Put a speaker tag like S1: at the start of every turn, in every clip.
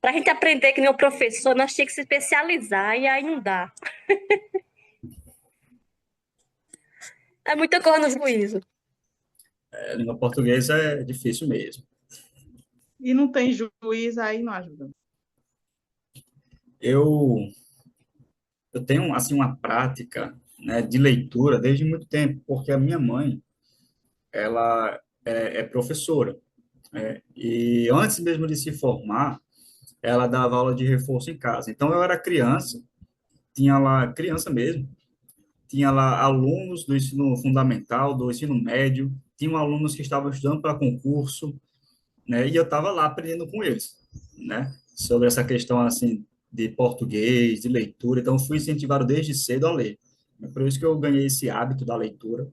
S1: Pra gente aprender que nem o professor, nós tínhamos que se especializar e aí não dá. É muita coisa no juízo.
S2: A língua portuguesa é difícil mesmo.
S3: E não tem juiz, aí não ajuda.
S2: Eu, eu tenho, assim, uma prática, né, de leitura desde muito tempo, porque a minha mãe, ela é professora, né, e antes mesmo de se formar, ela dava aula de reforço em casa. Então, eu era criança, tinha lá, criança mesmo, tinha lá alunos do ensino fundamental, do ensino médio, tinham alunos que estavam estudando para concurso, né? E eu estava lá aprendendo com eles, né? Sobre essa questão, assim, de português, de leitura. Então, fui incentivado desde cedo a ler. É por isso que eu ganhei esse hábito da leitura,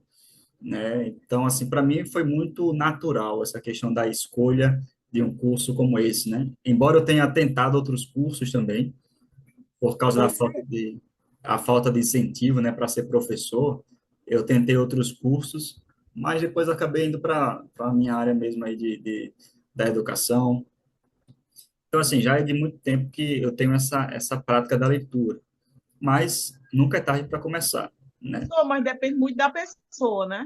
S2: né? Então, assim, para mim foi muito natural essa questão da escolha de um curso como esse, né? Embora eu tenha tentado outros cursos também, por causa da
S1: Pois
S2: falta de incentivo, né, para ser professor, eu tentei outros cursos, mas depois acabei indo para a minha área mesmo aí da educação. Então, assim, já é de muito tempo que eu tenho essa prática da leitura, mas nunca é tarde para começar, né?
S3: Só, mas depende muito da pessoa, né?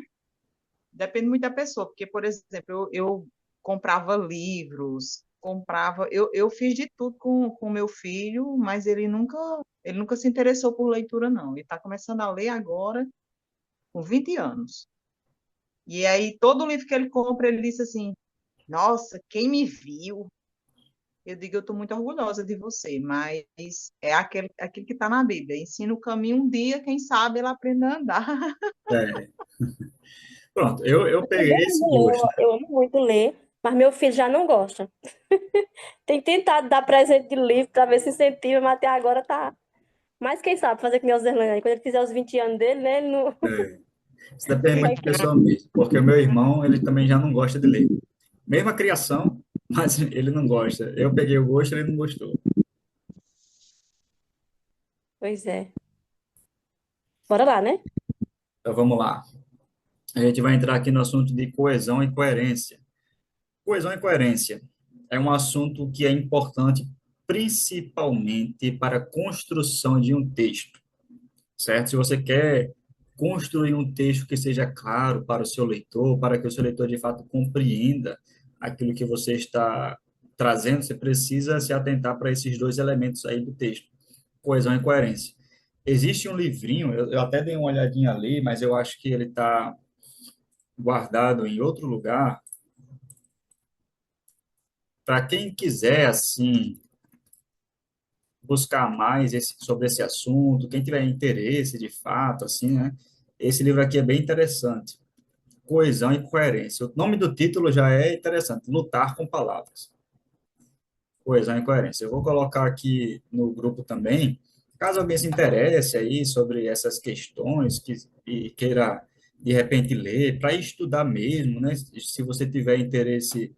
S3: Depende muito da pessoa, porque, por exemplo, eu comprava livros, comprava. Eu fiz de tudo com meu filho, mas ele nunca se interessou por leitura, não. Ele está começando a ler agora, com 20 anos. E aí, todo livro que ele compra, ele disse assim: Nossa, quem me viu? Eu digo, eu estou muito orgulhosa de você, mas é aquele que está na Bíblia. Ensina o caminho um dia, quem sabe ele aprende a andar.
S2: É, pronto, eu
S1: eu
S2: peguei
S1: também
S2: esse
S1: amo
S2: gosto, né?
S1: ler, eu amo muito ler, mas meu filho já não gosta. Tem tentado dar presente de livro para ver se incentiva, mas até agora tá. Mas quem sabe fazer que nem o Zerlane, quando ele fizer os 20 anos dele, né? Ele não
S2: É, isso depende muito
S1: vai
S2: da
S1: querer.
S2: pessoa mesmo, porque o meu irmão, ele também já não gosta de ler. Mesma criação, mas ele não gosta. Eu peguei o gosto, ele não gostou.
S1: Pois é. Bora lá, né?
S2: Então vamos lá. A gente vai entrar aqui no assunto de coesão e coerência. Coesão e coerência é um assunto que é importante principalmente para a construção de um texto, certo? Se você quer construir um texto que seja claro para o seu leitor, para que o seu leitor de fato compreenda aquilo que você está trazendo, você precisa se atentar para esses dois elementos aí do texto, coesão e coerência. Existe um livrinho, eu até dei uma olhadinha ali, mas eu acho que ele está guardado em outro lugar. Para quem quiser, assim, buscar mais sobre esse assunto, quem tiver interesse de fato, assim, né? Esse livro aqui é bem interessante. Coesão e coerência. O nome do título já é interessante, Lutar com Palavras. Coesão e coerência. Eu vou colocar aqui no grupo também, caso alguém se interesse aí sobre essas questões e queira de repente ler, para estudar mesmo, né? Se você tiver interesse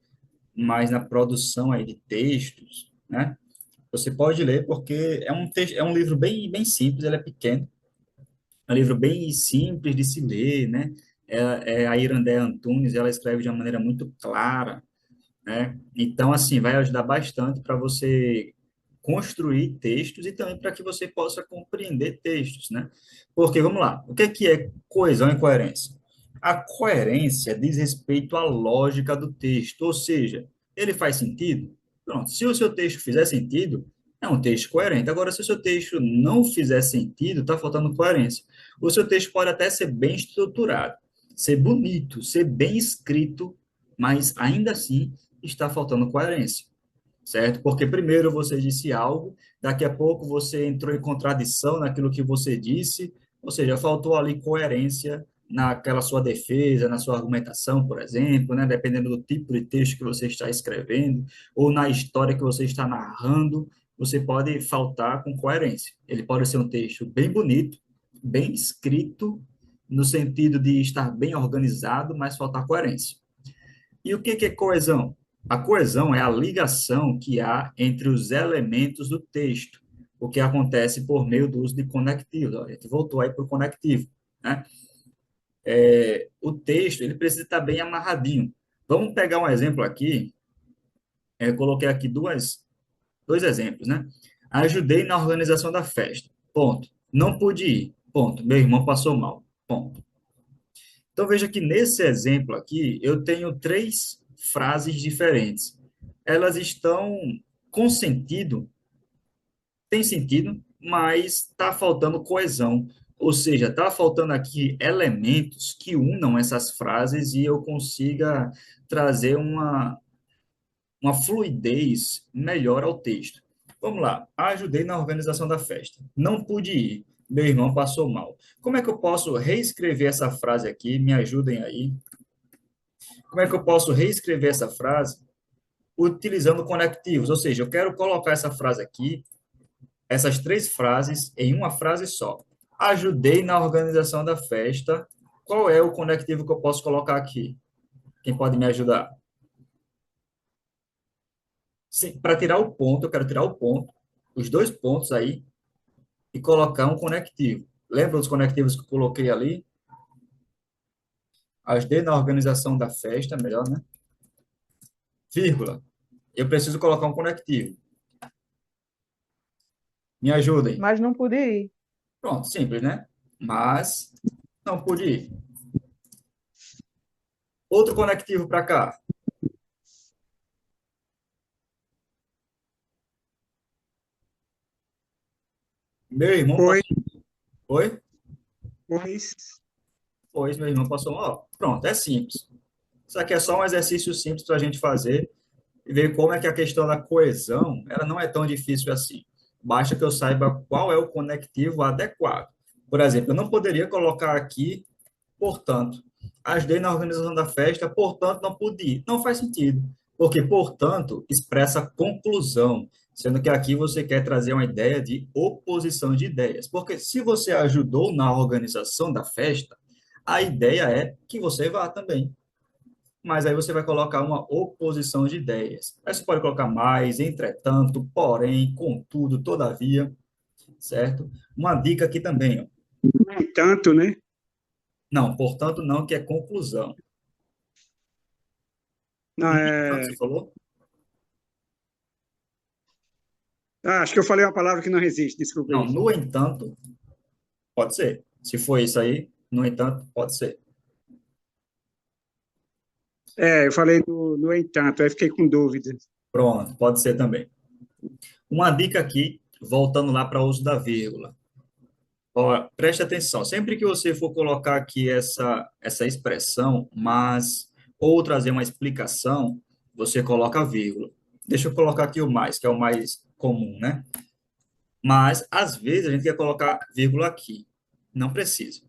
S2: mais na produção aí de textos, né? Você pode ler porque é um livro bem simples, ele é pequeno, é um livro bem simples de se ler, né? A Irandé Antunes, ela escreve de uma maneira muito clara, né? Então, assim, vai ajudar bastante para você construir textos e também para que você possa compreender textos, né? Porque, vamos lá, o que é coesão e coerência? A coerência diz respeito à lógica do texto, ou seja, ele faz sentido? Pronto, se o seu texto fizer sentido, é um texto coerente. Agora, se o seu texto não fizer sentido, está faltando coerência. O seu texto pode até ser bem estruturado, ser bonito, ser bem escrito, mas ainda assim está faltando coerência, certo? Porque primeiro você disse algo, daqui a pouco você entrou em contradição naquilo que você disse, ou seja, faltou ali coerência naquela sua defesa, na sua argumentação, por exemplo, né? Dependendo do tipo de texto que você está escrevendo, ou na história que você está narrando, você pode faltar com coerência. Ele pode ser um texto bem bonito, bem escrito, no sentido de estar bem organizado, mas faltar coerência. E o que é coesão? A coesão é a ligação que há entre os elementos do texto, o que acontece por meio do uso de conectivos. A gente voltou aí para o conectivo, né? O texto ele precisa estar bem amarradinho. Vamos pegar um exemplo aqui. Eu coloquei aqui Dois exemplos, né? Ajudei na organização da festa. Ponto. Não pude ir. Ponto. Meu irmão passou mal. Ponto. Então veja que nesse exemplo aqui eu tenho três frases diferentes. Elas estão com sentido, tem sentido, mas está faltando coesão. Ou seja, está faltando aqui elementos que unam essas frases e eu consiga trazer uma fluidez melhor ao texto. Vamos lá. Ajudei na organização da festa. Não pude ir. Meu irmão passou mal. Como é que eu posso reescrever essa frase aqui? Me ajudem aí. Como é que eu posso reescrever essa frase utilizando conectivos? Ou seja, eu quero colocar essa frase aqui, essas três frases, em uma frase só. Ajudei na organização da festa. Qual é o conectivo que eu posso colocar aqui? Quem pode me ajudar? Para tirar o ponto, eu quero tirar o ponto, os dois pontos aí, e colocar um conectivo. Lembra dos conectivos que eu coloquei ali? Ajudei na organização da festa, melhor, né? Vírgula. Eu preciso colocar um conectivo. Me ajudem.
S3: Mas não pude ir.
S2: Pronto, simples, né? Mas não pude ir. Outro conectivo para cá. Meu irmão
S4: Pois,
S2: passou. Oi?
S4: pois,
S2: Pois, meu irmão passou mal. Pronto, é simples. Isso aqui é só um exercício simples para a gente fazer e ver como é que a questão da coesão, ela não é tão difícil assim. Basta que eu saiba qual é o conectivo adequado. Por exemplo, eu não poderia colocar aqui, portanto, ajudei na organização da festa, portanto, não pude ir. Não faz sentido, porque, portanto, expressa conclusão, sendo que aqui você quer trazer uma ideia de oposição de ideias. Porque se você ajudou na organização da festa, a ideia é que você vá também, mas aí você vai colocar uma oposição de ideias. Aí você pode colocar mais, entretanto, porém, contudo, todavia, certo? Uma dica aqui também, ó.
S4: no entanto, né?
S2: Não, portanto, não, que é conclusão.
S4: Não,
S2: No entanto, você falou?
S4: acho que eu falei uma palavra que não resiste, desculpa
S2: Não,
S4: aí.
S2: no entanto, pode ser. Se for isso aí, no entanto, pode ser.
S4: Eu falei no entanto, aí fiquei com dúvida.
S2: Pronto, pode ser também. Uma dica aqui, voltando lá para o uso da vírgula. Ó, preste atenção, sempre que você for colocar aqui essa expressão, mas, ou trazer uma explicação, você coloca a vírgula. Deixa eu colocar aqui o mais, que é o mais comum, né? Mas, às vezes, a gente quer colocar vírgula aqui. Não precisa.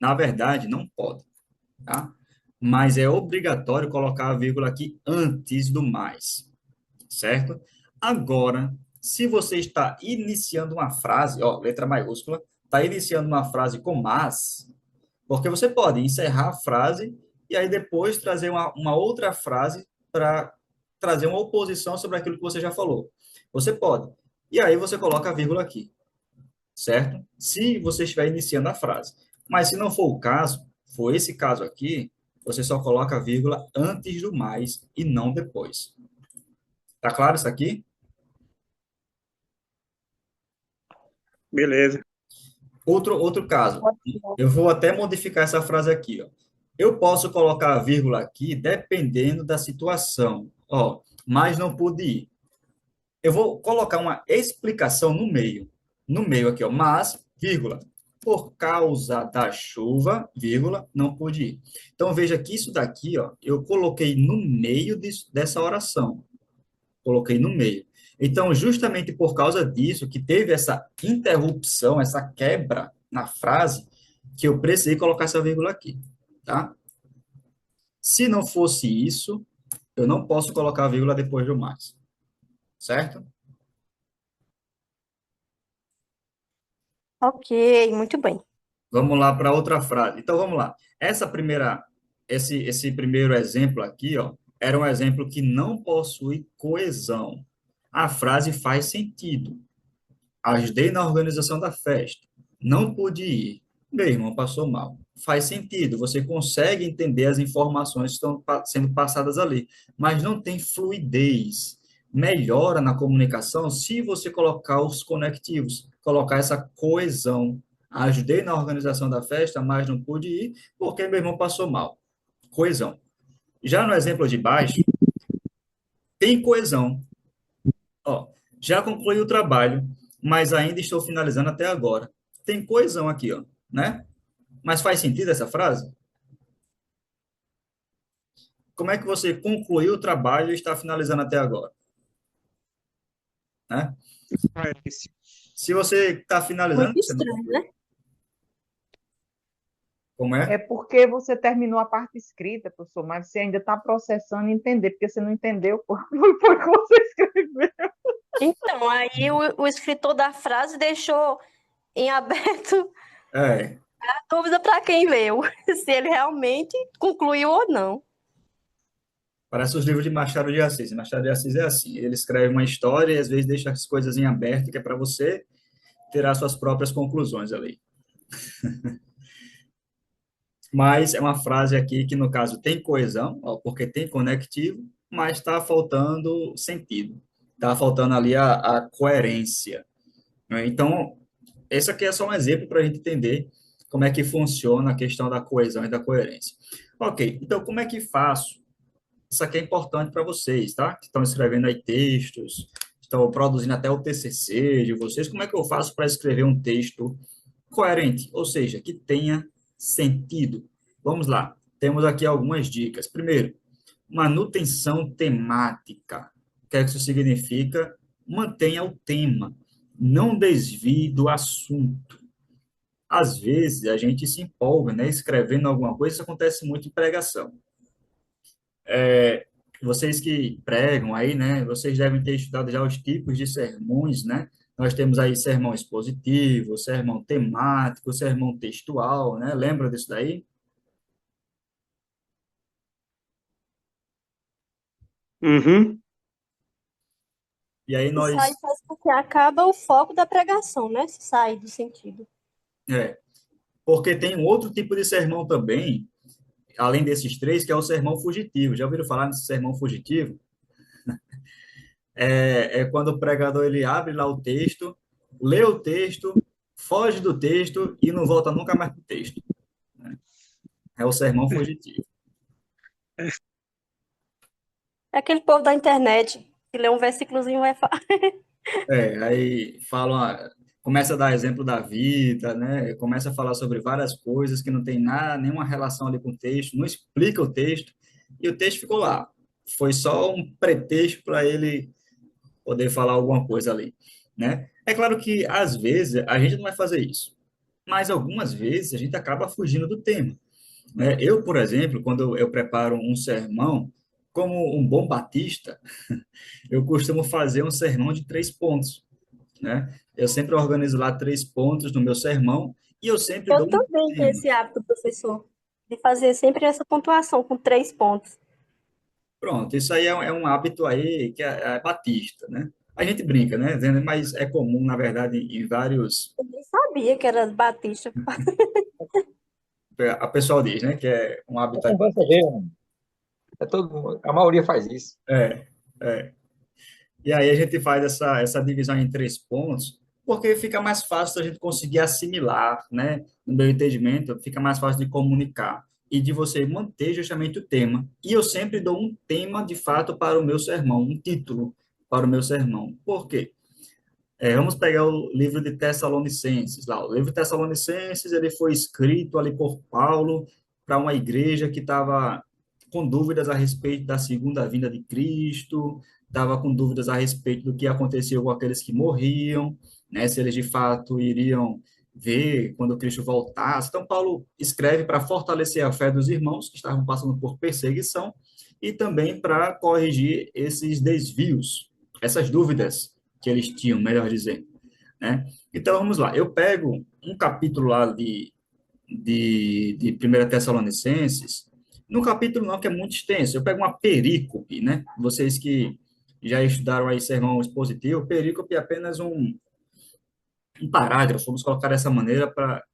S2: Na verdade, não pode, tá? Mas é obrigatório colocar a vírgula aqui antes do mais, certo? Agora, se você está iniciando uma frase, ó, letra maiúscula, está iniciando uma frase com mas, porque você pode encerrar a frase e aí depois trazer uma outra frase para trazer uma oposição sobre aquilo que você já falou. Você pode. E aí você coloca a vírgula aqui, certo? Se você estiver iniciando a frase. Mas se não for o caso, for esse caso aqui, você só coloca a vírgula antes do mais e não depois. Tá claro isso aqui?
S4: Beleza.
S2: Outro caso, eu vou até modificar essa frase aqui, ó. Eu posso colocar a vírgula aqui dependendo da situação, ó, mas não pude ir. Eu vou colocar uma explicação no meio aqui, ó, mas, vírgula, por causa da chuva, vírgula, não pude ir. Então, veja que isso daqui, ó, eu coloquei no meio dessa oração, coloquei no meio. Então, justamente por causa disso, que teve essa interrupção, essa quebra na frase, que eu precisei colocar essa vírgula aqui, tá? Se não fosse isso, eu não posso colocar a vírgula depois do mais, certo?
S1: Ok, muito bem.
S2: Vamos lá para outra frase. Então, vamos lá. Esse primeiro exemplo aqui, ó, era um exemplo que não possui coesão. A frase faz sentido. Ajudei na organização da festa. Não pude ir. Meu irmão passou mal. Faz sentido, você consegue entender as informações que estão sendo passadas ali, mas não tem fluidez, melhora na comunicação se você colocar os conectivos, colocar essa coesão. Ajudei na organização da festa, mas não pude ir porque meu irmão passou mal. Coesão. Já no exemplo de baixo, tem coesão. Ó, já concluí o trabalho, mas ainda estou finalizando até agora. Tem coesão aqui, ó, né? Mas faz sentido essa frase? Como é que você concluiu o trabalho e está finalizando até agora, né?
S4: Coerência.
S2: Se você está finalizando,
S1: Muito
S2: você não
S1: estranho,
S2: concluiu.
S1: né?
S2: Como
S3: É
S2: é?
S3: porque você terminou a parte escrita, professor, mas você ainda está processando e entender, porque você não entendeu foi que você escreveu.
S1: Então, aí o escritor da frase deixou em aberto
S2: É,
S1: a dúvida para quem leu, se ele realmente concluiu ou não.
S2: parece os livros de Machado de Assis. Machado de Assis é assim, ele escreve uma história e às vezes deixa as coisas em aberto, que é para você tirar suas próprias conclusões ali. Mas é uma frase aqui que, no caso, tem coesão, ó, porque tem conectivo, mas está faltando sentido. Está faltando ali a coerência, né? Então, esse aqui é só um exemplo para a gente entender como é que funciona a questão da coesão e da coerência. Ok, então como é que faço? Isso aqui é importante para vocês, tá? Que estão escrevendo aí textos, estão produzindo até o TCC de vocês. Como é que eu faço para escrever um texto coerente, ou seja, que tenha sentido? Vamos lá, temos aqui algumas dicas. Primeiro, manutenção temática. O que é que isso significa? Mantenha o tema, não desvie do assunto. Às vezes a gente se empolga, né, escrevendo alguma coisa, isso acontece muito em pregação. Vocês que pregam aí, né, vocês devem ter estudado já os tipos de sermões, né? Nós temos aí sermão expositivo, sermão temático, sermão textual, né? Lembra disso daí?
S4: Uhum.
S2: E aí
S1: Isso aí
S2: nós,
S1: faz com que acaba o foco da pregação, né? Se sair do sentido.
S2: é, porque tem um outro tipo de sermão também, além desses três, que é o sermão fugitivo. Já ouviram falar nesse sermão fugitivo? É quando o pregador ele abre lá o texto, lê o texto, foge do texto e não volta nunca mais para o texto. É o sermão fugitivo.
S1: É aquele povo da internet que lê um versículozinho e vai falar.
S2: Aí falam, começa a dar exemplo da vida, né? Começa a falar sobre várias coisas que não tem nada, nenhuma relação ali com o texto, não explica o texto, e o texto ficou lá. Foi só um pretexto para ele poder falar alguma coisa ali, né? É claro que às vezes a gente não vai fazer isso, mas algumas vezes a gente acaba fugindo do tema, né? Eu, por exemplo, quando eu preparo um sermão, como um bom batista, eu costumo fazer um sermão de 3 pontos, né? Eu sempre organizo lá 3 pontos no meu sermão e eu sempre
S1: Eu
S2: dou um
S1: também tenho
S2: tema.
S1: esse hábito, professor, de fazer sempre essa pontuação com 3 pontos.
S2: Pronto, isso aí é um hábito aí que é batista, né? A gente brinca, né? Dizendo, mas é comum, na verdade, em vários.
S1: Eu nem sabia que era Batista.
S2: A pessoa diz, né? Que é um
S5: É
S2: hábito aí
S5: conversa
S2: batista.
S5: mesmo. A maioria faz isso.
S2: É, é. E aí a gente faz essa divisão em 3 pontos, porque fica mais fácil a gente conseguir assimilar, né? No meu entendimento, fica mais fácil de comunicar e de você manter justamente o tema. E eu sempre dou um tema, de fato, para o meu sermão, um título para o meu sermão. Por quê? Vamos pegar o livro de Tessalonicenses lá. O livro de Tessalonicenses ele foi escrito ali por Paulo para uma igreja que estava com dúvidas a respeito da segunda vinda de Cristo, estava com dúvidas a respeito do que acontecia com aqueles que morriam, né, se eles de fato iriam ver quando Cristo voltasse. Então, Paulo escreve para fortalecer a fé dos irmãos que estavam passando por perseguição e também para corrigir esses desvios, essas dúvidas que eles tinham, melhor dizendo, né? Então, vamos lá. Eu pego um capítulo lá de 1 Tessalonicenses, no capítulo não, que é muito extenso, eu pego uma perícope, né? Vocês que já estudaram aí sermão expositivo, perícope é apenas um parágrafo, vamos colocar dessa maneira para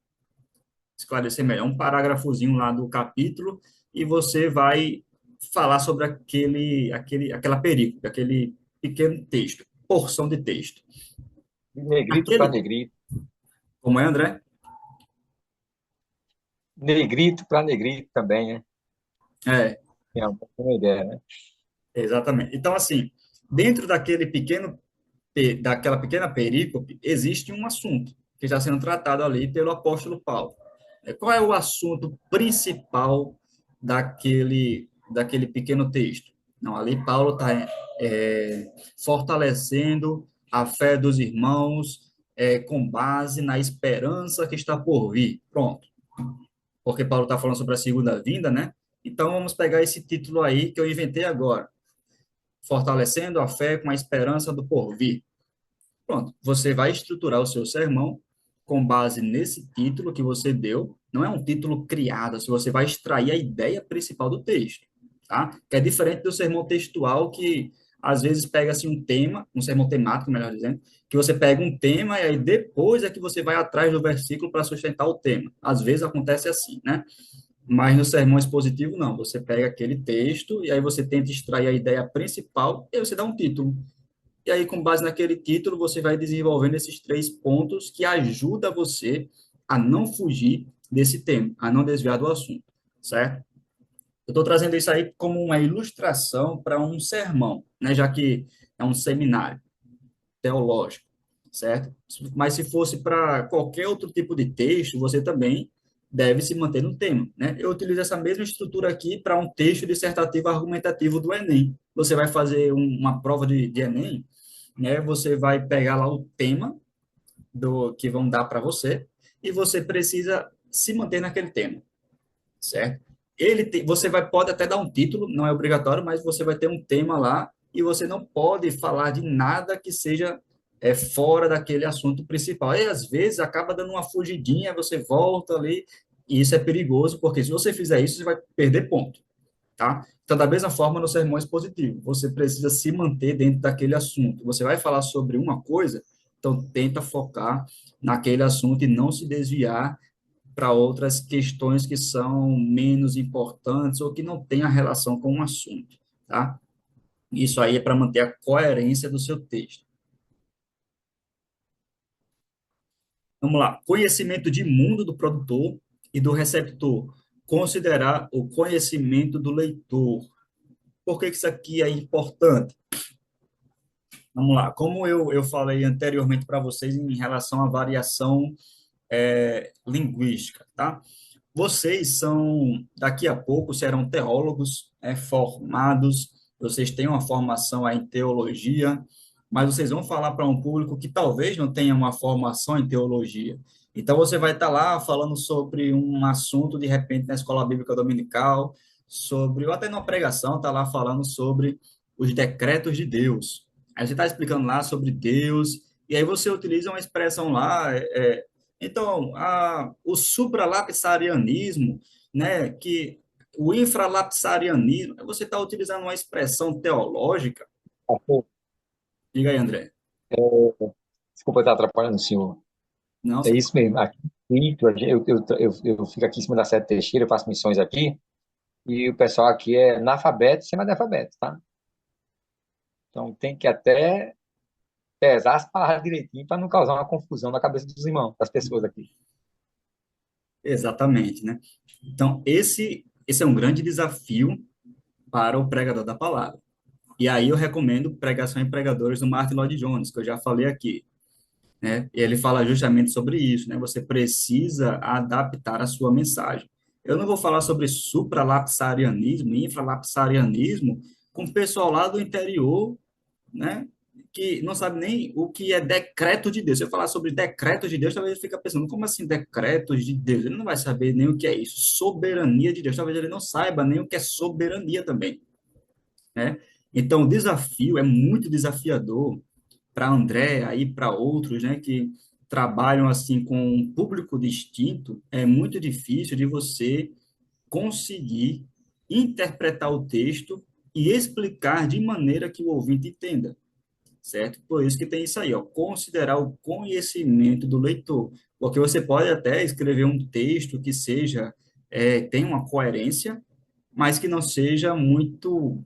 S2: esclarecer melhor, um parágrafozinho lá do capítulo, e você vai falar sobre aquela perícope, aquele pequeno texto, porção de texto.
S5: De negrito para
S2: Aquele,
S5: negrito.
S2: como é, André?
S5: Negrito para negrito também, né?
S2: É,
S5: É uma ideia, né?
S2: exatamente. Então, assim, dentro daquela pequena perícope, existe um assunto que está sendo tratado ali pelo apóstolo Paulo. Qual é o assunto principal daquele pequeno texto? Não, ali Paulo está fortalecendo a fé dos irmãos com base na esperança que está por vir. Pronto. Porque Paulo está falando sobre a segunda vinda, né? Então vamos pegar esse título aí que eu inventei agora. Fortalecendo a fé com a esperança do porvir. Pronto, você vai estruturar o seu sermão com base nesse título que você deu. Não é um título criado, se você vai extrair a ideia principal do texto, tá? Que é diferente do sermão textual que às vezes pega assim um tema, um sermão temático, melhor dizendo, que você pega um tema e aí depois é que você vai atrás do versículo para sustentar o tema. Às vezes acontece assim, né? Mas no sermão expositivo não, você pega aquele texto e aí você tenta extrair a ideia principal e aí você dá um título. E aí, com base naquele título, você vai desenvolvendo esses 3 pontos que ajudam você a não fugir desse tema, a não desviar do assunto, certo? Eu estou trazendo isso aí como uma ilustração para um sermão, né? Já que é um seminário teológico, certo? Mas se fosse para qualquer outro tipo de texto, você também deve se manter no tema, né? Eu utilizo essa mesma estrutura aqui para um texto dissertativo argumentativo do Enem. Você vai fazer uma prova de Enem, né? Você vai pegar lá o tema do que vão dar para você e você precisa se manter naquele tema, certo? Você pode até dar um título, não é obrigatório, mas você vai ter um tema lá e você não pode falar de nada que seja fora daquele assunto principal. E às vezes acaba dando uma fugidinha, você volta ali e isso é perigoso, porque se você fizer isso, você vai perder ponto, tá? Então, da mesma forma, no sermão expositivo, você precisa se manter dentro daquele assunto. Você vai falar sobre uma coisa, então tenta focar naquele assunto e não se desviar para outras questões que são menos importantes ou que não têm a relação com o assunto, tá? Isso aí é para manter a coerência do seu texto. Vamos lá. Conhecimento de mundo do produtor e do receptor. Considerar o conhecimento do leitor. Por que isso aqui é importante? Vamos lá. Como eu falei anteriormente para vocês em relação à variação linguística, tá? Vocês daqui a pouco, serão teólogos formados, vocês têm uma formação aí em teologia, mas vocês vão falar para um público que talvez não tenha uma formação em teologia. Então, você vai estar lá falando sobre um assunto, de repente, na escola bíblica dominical, ou até numa pregação, está lá falando sobre os decretos de Deus. Aí você está explicando lá sobre Deus, e aí você utiliza uma expressão lá, então, o supralapsarianismo, né, que o infralapsarianismo, você está utilizando uma expressão teológica.
S5: Pastor,
S2: Diga aí, André.
S5: desculpa estar atrapalhando o senhor.
S2: Não,
S5: É
S2: sem
S5: isso mesmo. Aqui, eu fico aqui em cima da Sete Teixeira, eu faço missões aqui, e o pessoal aqui é analfabeto sem analfabeto, tá? Então tem que até pesar as palavras direitinho para não causar uma confusão na cabeça dos irmãos, das pessoas aqui.
S2: exatamente, né? Então, esse é um grande desafio para o pregador da palavra. E aí eu recomendo Pregação em Pregadores do Martin Lloyd Jones, que eu já falei aqui, né? E ele fala justamente sobre isso, né? Você precisa adaptar a sua mensagem. Eu não vou falar sobre supralapsarianismo, infralapsarianismo, com o pessoal lá do interior, né? Que não sabe nem o que é decreto de Deus. Se eu falar sobre decretos de Deus, talvez ele fique pensando, como assim decretos de Deus? Ele não vai saber nem o que é isso. Soberania de Deus, talvez ele não saiba nem o que é soberania também, né? Então, o desafio é muito desafiador para André, aí para outros, né, que trabalham assim com um público distinto, é muito difícil de você conseguir interpretar o texto e explicar de maneira que o ouvinte entenda, certo? Por isso que tem isso aí, ó, considerar o conhecimento do leitor, porque você pode até escrever um texto que seja, tenha uma coerência, mas que não seja muito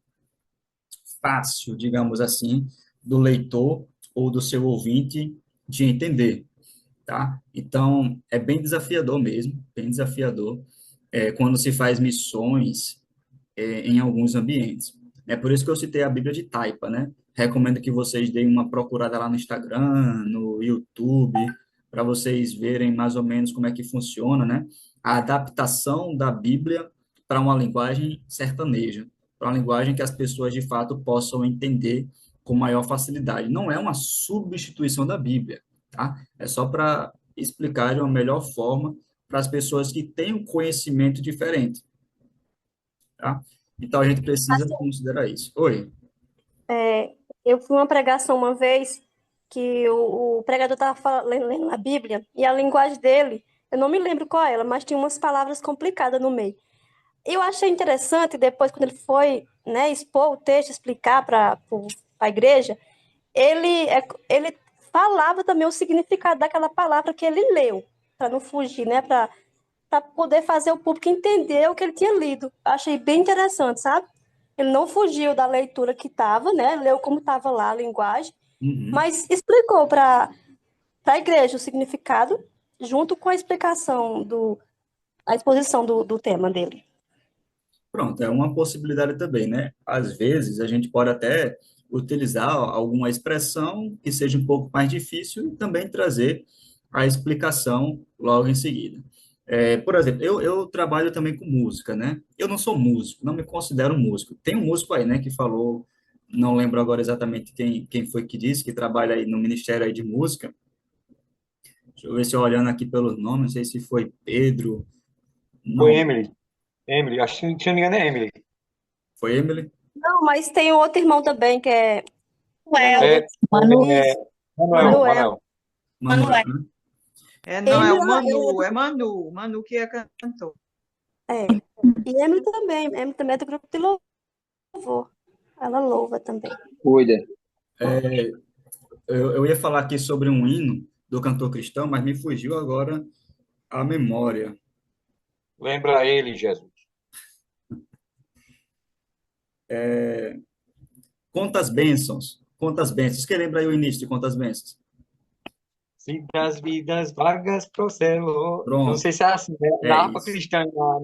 S2: fácil, digamos assim, do leitor ou do seu ouvinte de entender, tá? Então, é bem desafiador mesmo, bem desafiador, quando se faz missões em alguns ambientes. É por isso que eu citei a Bíblia de Taipa, né? Recomendo que vocês deem uma procurada lá no Instagram, no YouTube, para vocês verem mais ou menos como é que funciona, né? A adaptação da Bíblia para uma linguagem sertaneja, para uma linguagem que as pessoas de fato possam entender com maior facilidade. Não é uma substituição da Bíblia, tá? É só para explicar de uma melhor forma para as pessoas que têm um conhecimento diferente, tá? Então, a gente precisa
S1: Assim,
S2: considerar isso. Oi,
S1: eu fui uma pregação uma vez que o pregador estava lendo a Bíblia e a linguagem dele, eu não me lembro qual era, mas tinha umas palavras complicadas no meio. Eu achei interessante, depois, quando ele foi, né, expor o texto, explicar para a igreja, ele falava também o significado daquela palavra que ele leu, para não fugir, né, para poder fazer o público entender o que ele tinha lido. Achei bem interessante, sabe? Ele não fugiu da leitura que estava, né, leu como estava lá a linguagem,
S2: uhum.
S1: mas explicou para a igreja o significado, junto com a explicação a exposição do tema dele.
S2: Pronto, é uma possibilidade também, né? Às vezes, a gente pode até utilizar alguma expressão que seja um pouco mais difícil e também trazer a explicação logo em seguida. Por exemplo, eu trabalho também com música, né? Eu não sou músico, não me considero músico. Tem um músico aí, né, que falou, não lembro agora exatamente quem foi que disse, que trabalha aí no Ministério aí de Música. Deixa eu ver se eu olhando aqui pelos nomes, não sei se foi Pedro,
S5: Foi
S2: não,
S5: Emily. Emily, acho que, se não me engano, é Emily.
S2: foi Emily?
S1: Não, mas tem um outro irmão também, que é
S5: É, é,
S1: Isso,
S5: Manuel,
S2: Não,
S1: Manuel.
S5: Manuel.
S2: Manuel, né?
S3: Não, é
S1: Emily,
S3: o Manu, é Manu, Manu que é cantor.
S1: é. E Emily também é do grupo de louvor. Ela louva também.
S5: Cuida.
S2: Eu ia falar aqui sobre um hino do cantor cristão, mas me fugiu agora a memória.
S5: Lembra ele, Jesus.
S2: Quantas bênçãos, quantas bênçãos. Quem lembra aí o início de quantas bênçãos?
S5: Se das vidas vagas procelo. Não sei
S2: Pronto,
S5: se é assim, né?
S2: é
S5: Na harpa
S2: isso.
S5: cristã, no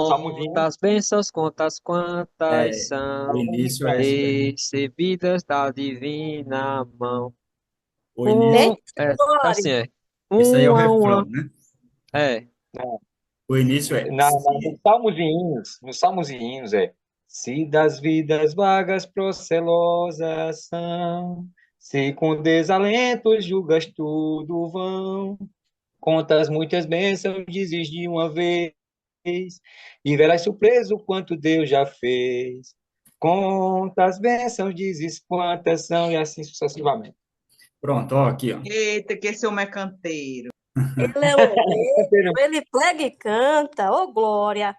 S5: Salmozinho.
S6: Quantas bênçãos, quantas
S2: É, o
S6: são
S2: início é esse daí.
S6: recebidas da divina mão.
S2: O início,
S6: Assim
S1: Glória!
S6: é.
S2: esse aí é o refrão,
S6: Uma.
S2: né?
S6: É.
S2: O início é
S5: Nos Salmos e Hinos, é. Se das vidas vagas procelosas são, se com desalento julgas tudo vão, contas muitas bênçãos dizes de uma vez, e verás surpreso quanto Deus já fez. Contas bênçãos dizes quantas são, e assim sucessivamente.
S2: pronto, ó, aqui, ó.
S3: Eita, que esse homem é canteiro.
S1: Ele é louveiro, ele prega e canta. Ô, glória!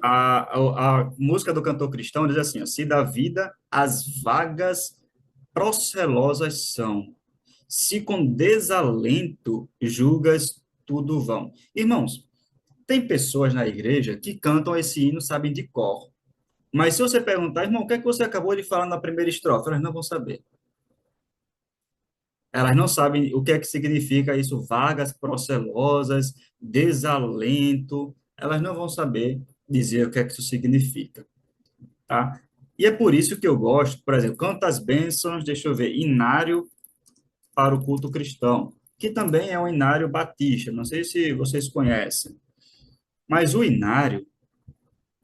S2: A música do cantor cristão diz assim, ó, se da vida as vagas procelosas são, se com desalento julgas tudo vão. Irmãos, tem pessoas na igreja que cantam esse hino, sabem de cor. Mas se você perguntar, irmão, o que é que você acabou de falar na primeira estrofe? Elas não vão saber. Elas não sabem o que é que significa isso, vagas procelosas, desalento. Elas não vão saber dizer o que é que isso significa, tá? E é por isso que eu gosto, por exemplo, Cantas Bênçãos, deixa eu ver, Inário para o culto cristão, que também é um inário batista, não sei se vocês conhecem, mas o inário,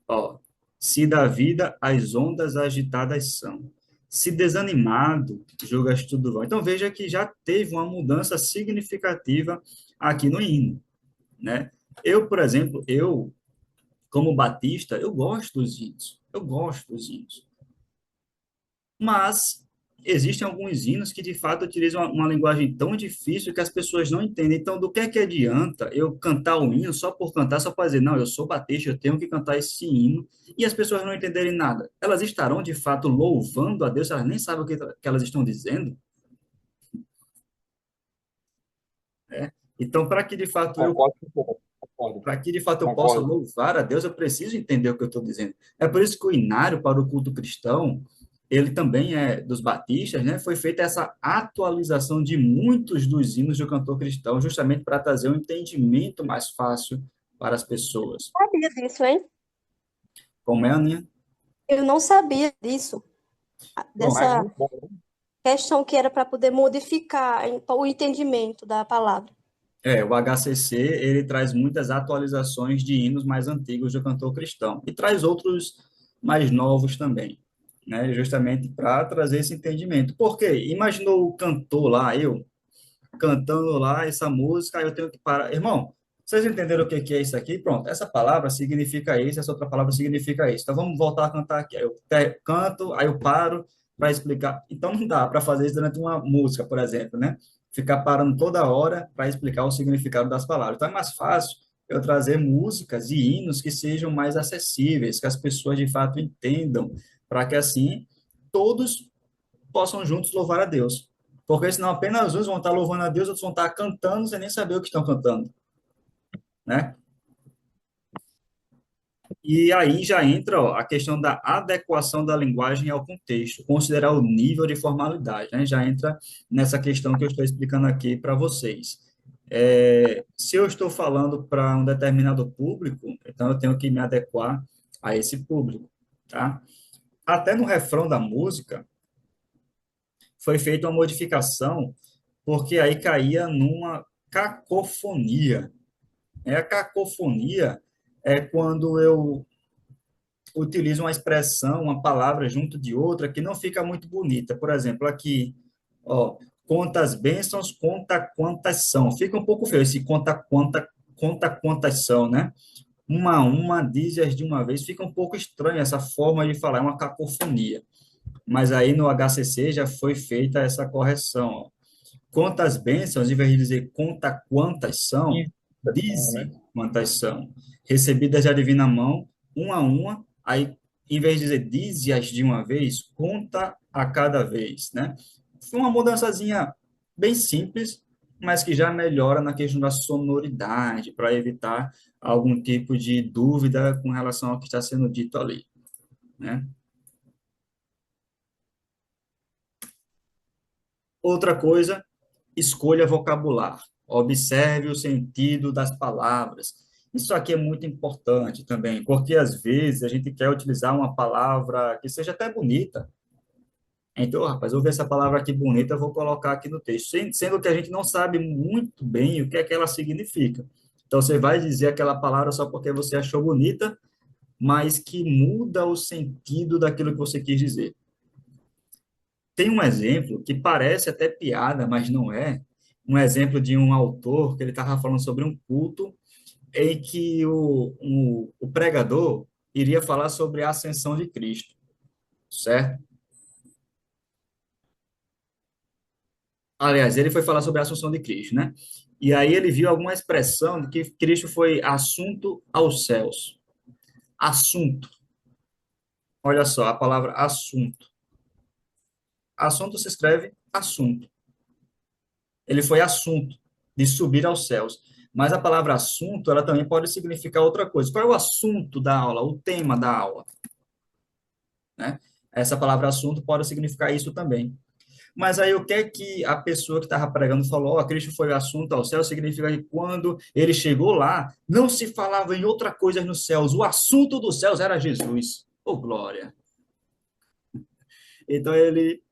S2: ó, se da vida as ondas agitadas são, se desanimado, julgas tudo vão. Então veja que já teve uma mudança significativa aqui no hino, né? Eu, por exemplo, como batista, eu gosto dos hinos, eu gosto dos hinos, mas existem alguns hinos que de fato utilizam uma linguagem tão difícil que as pessoas não entendem. Então, do que é que adianta eu cantar o hino só por cantar, só para dizer, não, eu sou batista, eu tenho que cantar esse hino, e as pessoas não entenderem nada? Elas estarão de fato louvando a Deus, elas nem sabem que elas estão dizendo, né? Então,
S5: Concordo com você, concordo,
S2: para que de fato eu possa
S5: concordo.
S2: louvar a Deus, eu preciso entender o que eu estou dizendo. É por isso que o inário para o culto cristão ele também é dos batistas, né? Foi feita essa atualização de muitos dos hinos do cantor cristão, justamente para trazer um entendimento mais fácil para as pessoas.
S1: Sabia disso, hein?
S2: Como é, Aninha?
S1: Eu não sabia disso,
S2: Bom,
S5: Mas
S1: dessa
S5: muito bom.
S1: questão que era para poder modificar o entendimento da palavra.
S2: o HCC, ele traz muitas atualizações de hinos mais antigos do cantor cristão e traz outros mais novos também, né? Justamente para trazer esse entendimento. Por quê? Imaginou o cantor lá, eu cantando lá essa música, aí eu tenho que parar. Irmão, vocês entenderam o que que é isso aqui? Pronto, essa palavra significa isso, essa outra palavra significa isso. Então vamos voltar a cantar aqui. Aí eu canto, aí eu paro para explicar. Então não dá para fazer isso durante uma música, por exemplo, né? Ficar parando toda hora para explicar o significado das palavras. Então é mais fácil eu trazer músicas e hinos que sejam mais acessíveis, que as pessoas de fato entendam, para que assim todos possam juntos louvar a Deus. Porque senão apenas uns vão estar louvando a Deus, outros vão estar cantando sem nem saber o que estão cantando, né? E aí já entra ó, a questão da adequação da linguagem ao contexto, considerar o nível de formalidade, né? Já entra nessa questão que eu estou explicando aqui para vocês. Se eu estou falando para um determinado público, então eu tenho que me adequar a esse público, tá? Até no refrão da música foi feita uma modificação porque aí caía numa cacofonia. A cacofonia é quando eu utilizo uma expressão, uma palavra junto de outra que não fica muito bonita. Por exemplo, aqui, ó, conta as bênçãos, conta quantas são. Fica um pouco feio esse conta quantas são, né? Uma a uma, diz-as de uma vez. Fica um pouco estranho essa forma de falar, é uma cacofonia. Mas aí no HCC já foi feita essa correção, ó. Quantas bênçãos, em vez de dizer conta quantas são,
S5: Isso, bom,
S2: dize
S5: né?
S2: quantas são. Recebidas da divina mão, uma a uma, aí, em vez de dizer dize-as de uma vez, conta a cada vez, né? Foi uma mudançazinha bem simples, mas que já melhora na questão da sonoridade, para evitar algum tipo de dúvida com relação ao que está sendo dito ali, né? Outra coisa, escolha vocabular. Observe o sentido das palavras. Isso aqui é muito importante também, porque às vezes a gente quer utilizar uma palavra que seja até bonita. Então, rapaz, eu vi essa palavra aqui bonita, eu vou colocar aqui no texto, sendo que a gente não sabe muito bem o que é que ela significa. Então, você vai dizer aquela palavra só porque você achou bonita, mas que muda o sentido daquilo que você quis dizer. Tem um exemplo que parece até piada, mas não é. Um exemplo de um autor que ele estava falando sobre um culto em que o pregador iria falar sobre a ascensão de Cristo, certo? Aliás, ele foi falar sobre a assunção de Cristo, né? E aí ele viu alguma expressão de que Cristo foi assunto aos céus. Assunto. Olha só, a palavra assunto. Assunto se escreve assunto. Ele foi assunto de subir aos céus. Mas a palavra assunto, ela também pode significar outra coisa. Qual é o assunto da aula, o tema da aula? Né? Essa palavra assunto pode significar isso também. Mas aí o que é que a pessoa que estava pregando falou? Oh, Cristo foi o assunto ao céu, significa que quando ele chegou lá, não se falava em outra coisa nos céus. O assunto dos céus era Jesus. Oh, glória! Então ele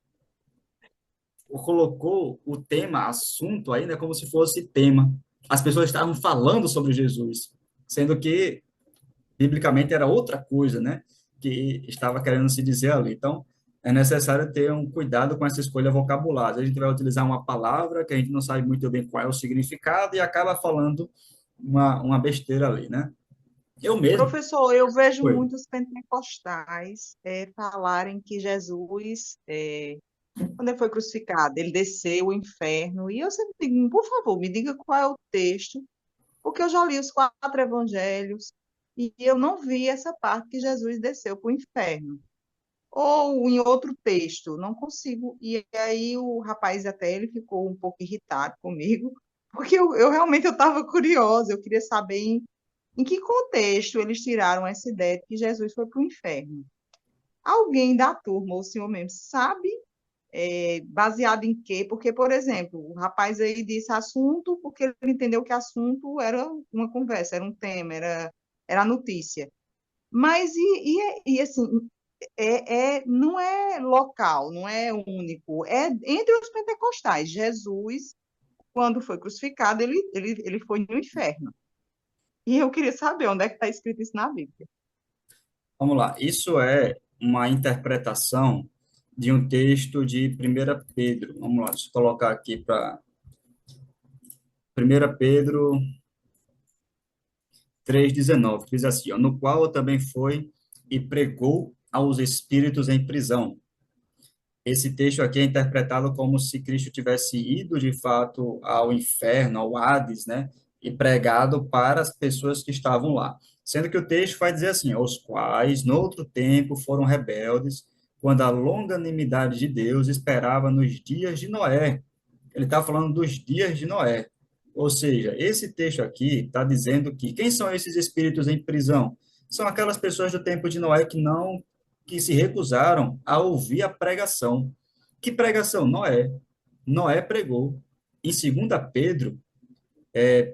S2: colocou o tema assunto ainda como se fosse tema. As pessoas estavam falando sobre Jesus, sendo que biblicamente era outra coisa, né? Que estava querendo se dizer ali. Então, é necessário ter um cuidado com essa escolha vocabular. A gente vai utilizar uma palavra que a gente não sabe muito bem qual é o significado e acaba falando uma besteira ali, né? Eu mesmo.
S3: Professor, eu vejo
S2: Foi.
S3: muitos pentecostais falarem que Jesus, quando ele foi crucificado, ele desceu o inferno. E eu sempre digo, por favor, me diga qual é o texto, porque eu já li os 4 evangelhos e eu não vi essa parte que Jesus desceu para o inferno. Ou em outro texto, não consigo. E aí o rapaz até ele ficou um pouco irritado comigo, porque eu realmente eu estava curiosa, eu queria saber em que contexto eles tiraram essa ideia de que Jesus foi para o inferno. Alguém da turma, ou o senhor mesmo, sabe baseado em quê? Porque, por exemplo, o rapaz aí disse assunto porque ele entendeu que assunto era uma conversa, era um tema, era notícia. Mas, assim, não é local, não é único, é entre os pentecostais. Jesus, quando foi crucificado, ele foi no inferno. E eu queria saber onde é que está escrito isso na Bíblia.
S2: Vamos lá. Isso é uma interpretação de um texto de 1 Pedro. Vamos lá, deixa eu colocar aqui para 1 Pedro 3,19, que diz assim, ó, no qual também foi e pregou aos espíritos em prisão. Esse texto aqui é interpretado como se Cristo tivesse ido, de fato, ao inferno, ao Hades, né? E pregado para as pessoas que estavam lá. Sendo que o texto vai dizer assim, os quais, no outro tempo, foram rebeldes, quando a longanimidade de Deus esperava nos dias de Noé. Ele está falando dos dias de Noé. Ou seja, esse texto aqui está dizendo que quem são esses espíritos em prisão? São aquelas pessoas do tempo de Noé que se recusaram a ouvir a pregação. Que pregação? Noé. Noé pregou. Em 2 Pedro,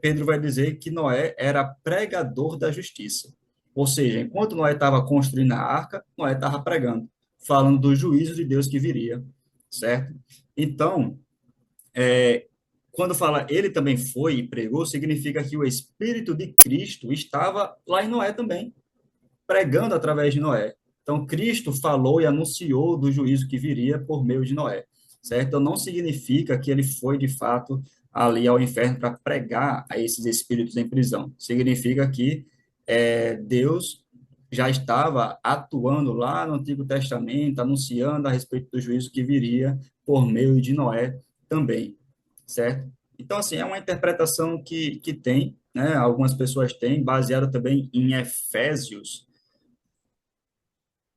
S2: Pedro vai dizer que Noé era pregador da justiça. Ou seja, enquanto Noé estava construindo a arca, Noé estava pregando, falando do juízo de Deus que viria, certo? Então, quando fala ele também foi e pregou, significa que o Espírito de Cristo estava lá em Noé também, pregando através de Noé. Então, Cristo falou e anunciou do juízo que viria por meio de Noé, certo? Então, não significa que ele foi, de fato, ali ao inferno para pregar a esses espíritos em prisão. Significa que Deus já estava atuando lá no Antigo Testamento, anunciando a respeito do juízo que viria por meio de Noé também, certo? Então, assim, é uma interpretação que tem, né? Algumas pessoas têm, baseada também em Efésios,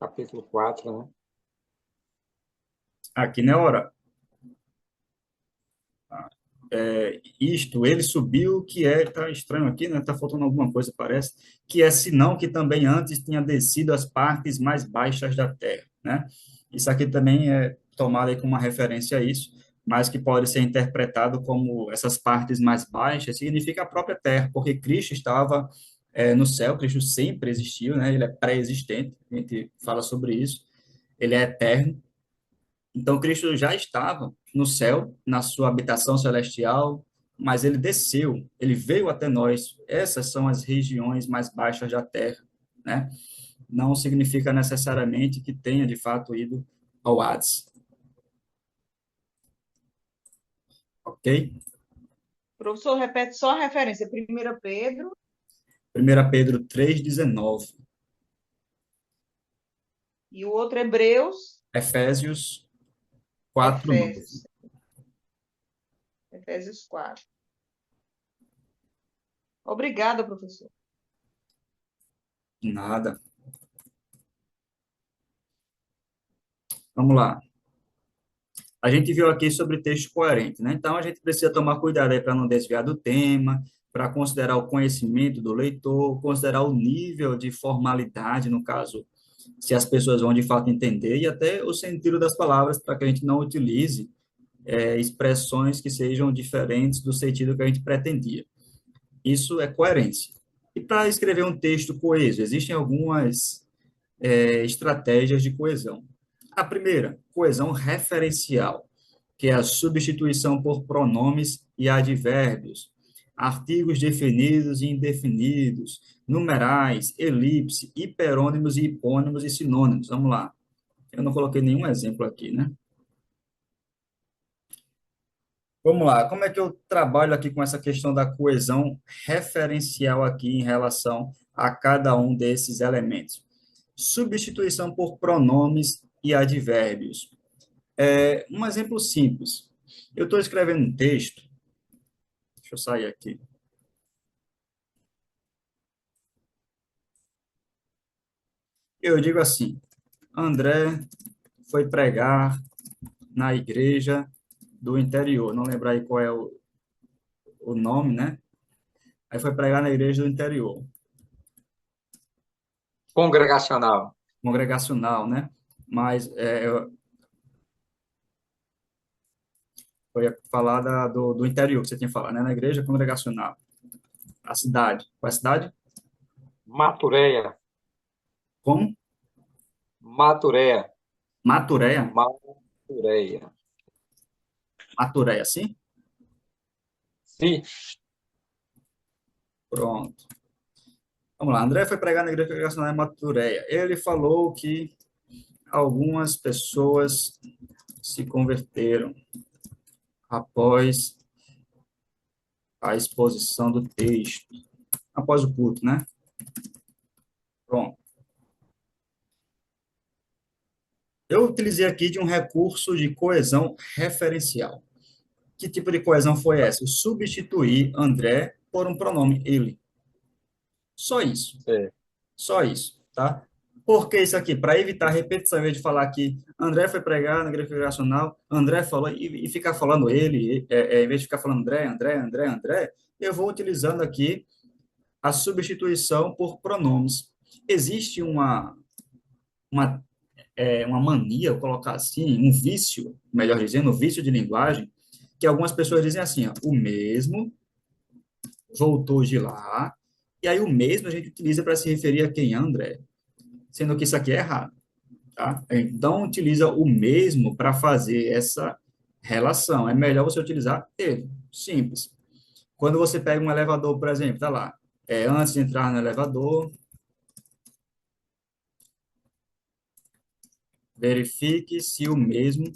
S5: Capítulo 4, né?
S2: aqui na hora, isto, ele subiu, que tá estranho aqui, né? Tá faltando alguma coisa, parece, que é senão que também antes tinha descido às partes mais baixas da terra, né? Isso aqui também é tomado aí como uma referência a isso, mas que pode ser interpretado como essas partes mais baixas, significa a própria terra, porque Cristo estava no céu, Cristo sempre existiu, né? Ele é pré-existente, a gente fala sobre isso, ele é eterno. Então, Cristo já estava no céu, na sua habitação celestial, mas ele desceu, ele veio até nós. Essas são as regiões mais baixas da terra, né? Não significa necessariamente que tenha, de fato, ido ao Hades, ok?
S3: Professor, repete só a referência. 1 Pedro,
S2: 1 Pedro 3,19,
S3: e o outro Hebreus,
S2: Efésios 4,9.
S3: Efésios. Efésios 4. Obrigada, professor.
S2: Nada. Vamos lá. A gente viu aqui sobre texto coerente, né? Então, a gente precisa tomar cuidado aí para não desviar do tema, para considerar o conhecimento do leitor, considerar o nível de formalidade, no caso, se as pessoas vão de fato entender, e até o sentido das palavras, para que a gente não utilize expressões que sejam diferentes do sentido que a gente pretendia. Isso é coerência. E para escrever um texto coeso, existem algumas estratégias de coesão. A primeira, coesão referencial, que é a substituição por pronomes e advérbios, artigos definidos e indefinidos, numerais, elipse, hiperônimos e hipônimos e sinônimos. Vamos lá. Eu não coloquei nenhum exemplo aqui, né? Vamos lá. Como é que eu trabalho aqui com essa questão da coesão referencial aqui em relação a cada um desses elementos? Substituição por pronomes e advérbios. Um exemplo simples. Eu estou escrevendo um texto, deixa eu sair aqui. Eu digo assim: André foi pregar na igreja do interior. Não lembro aí qual é o nome, né? Aí foi pregar na igreja do interior,
S5: Congregacional.
S2: congregacional, né? Mas eu ia falar do interior, que você tinha falado, né? Na igreja congregacional. A cidade. Qual é a cidade?
S5: Matureia,
S2: Como?
S5: Matureia,
S2: Maturéia?
S5: Matureia.
S2: Maturéia, sim?
S5: Sim,
S2: Pronto. Vamos lá. André foi pregar na igreja congregacional em Maturéia. Ele falou que algumas pessoas se converteram após a exposição do texto, após o culto, né? Pronto. Eu utilizei aqui de um recurso de coesão referencial. Que tipo de coesão foi essa? Eu substituí André por um pronome ele. Só isso.
S5: é.
S2: Só isso, tá? Por que isso aqui? Para evitar repetição, em vez de falar que André foi pregar na igreja congregacional, André falou, e ficar falando ele, em vez de ficar falando André, André, André, André, eu vou utilizando aqui a substituição por pronomes. Existe uma, uma mania, eu colocar assim, um vício, melhor dizendo, um vício de linguagem, que algumas pessoas dizem assim, ó, o mesmo voltou de lá, e aí o mesmo a gente utiliza para se referir a quem? André, sendo que isso aqui é errado, tá? Então, utiliza o mesmo para fazer essa relação. É melhor você utilizar ele, simples. Quando você pega um elevador, por exemplo, tá lá, antes de entrar no elevador, verifique se o mesmo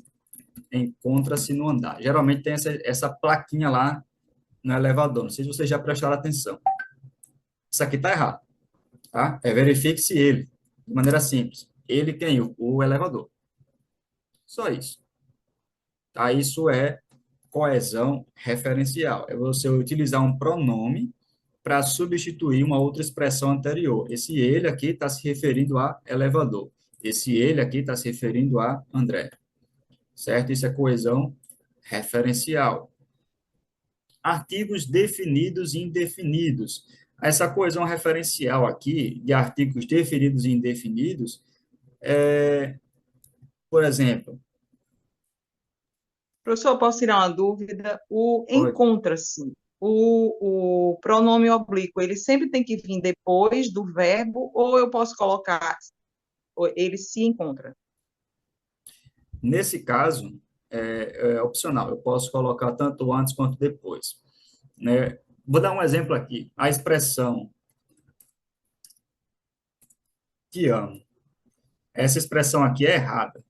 S2: encontra-se no andar. Geralmente tem essa plaquinha lá no elevador. Não sei se vocês já prestaram atenção. Isso aqui está errado, tá? Verifique se ele, de maneira simples. Ele tem o elevador. Só isso. Tá? Isso é coesão referencial. É você utilizar um pronome para substituir uma outra expressão anterior. Esse ele aqui está se referindo a elevador. Esse ele aqui está se referindo a André. Certo? Isso é coesão referencial. Artigos definidos e indefinidos. Essa coesão referencial aqui, de artigos definidos e indefinidos, por exemplo,
S3: Professor, posso tirar uma dúvida? O
S2: pode-
S3: encontra-se, o pronome oblíquo, ele sempre tem que vir depois do verbo, ou eu posso colocar, ele se encontra?
S2: nesse caso, é opcional. Eu posso colocar tanto antes quanto depois. Né? Vou dar um exemplo aqui. A expressão te amo. Essa expressão aqui é errada,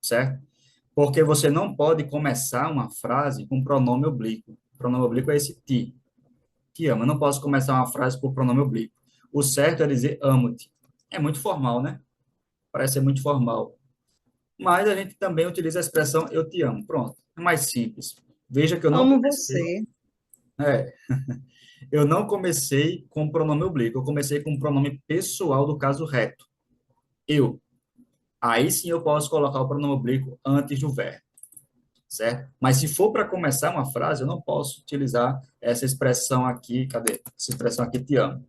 S2: certo? Porque você não pode começar uma frase com pronome oblíquo. O pronome oblíquo é esse ti. Te amo. Eu não posso começar uma frase por pronome oblíquo. O certo é dizer amo-te. É muito formal, né? Parece ser muito formal. Mas a gente também utiliza a expressão eu te amo. Pronto. É mais simples. Veja que eu não
S3: Amo
S2: comecei.
S3: você.
S2: É, eu não comecei com pronome oblíquo. Eu comecei com pronome pessoal do caso reto. Eu. Aí sim eu posso colocar o pronome oblíquo antes do verbo. Certo? Mas se for para começar uma frase, eu não posso utilizar essa expressão aqui, cadê? Essa expressão aqui, te amo.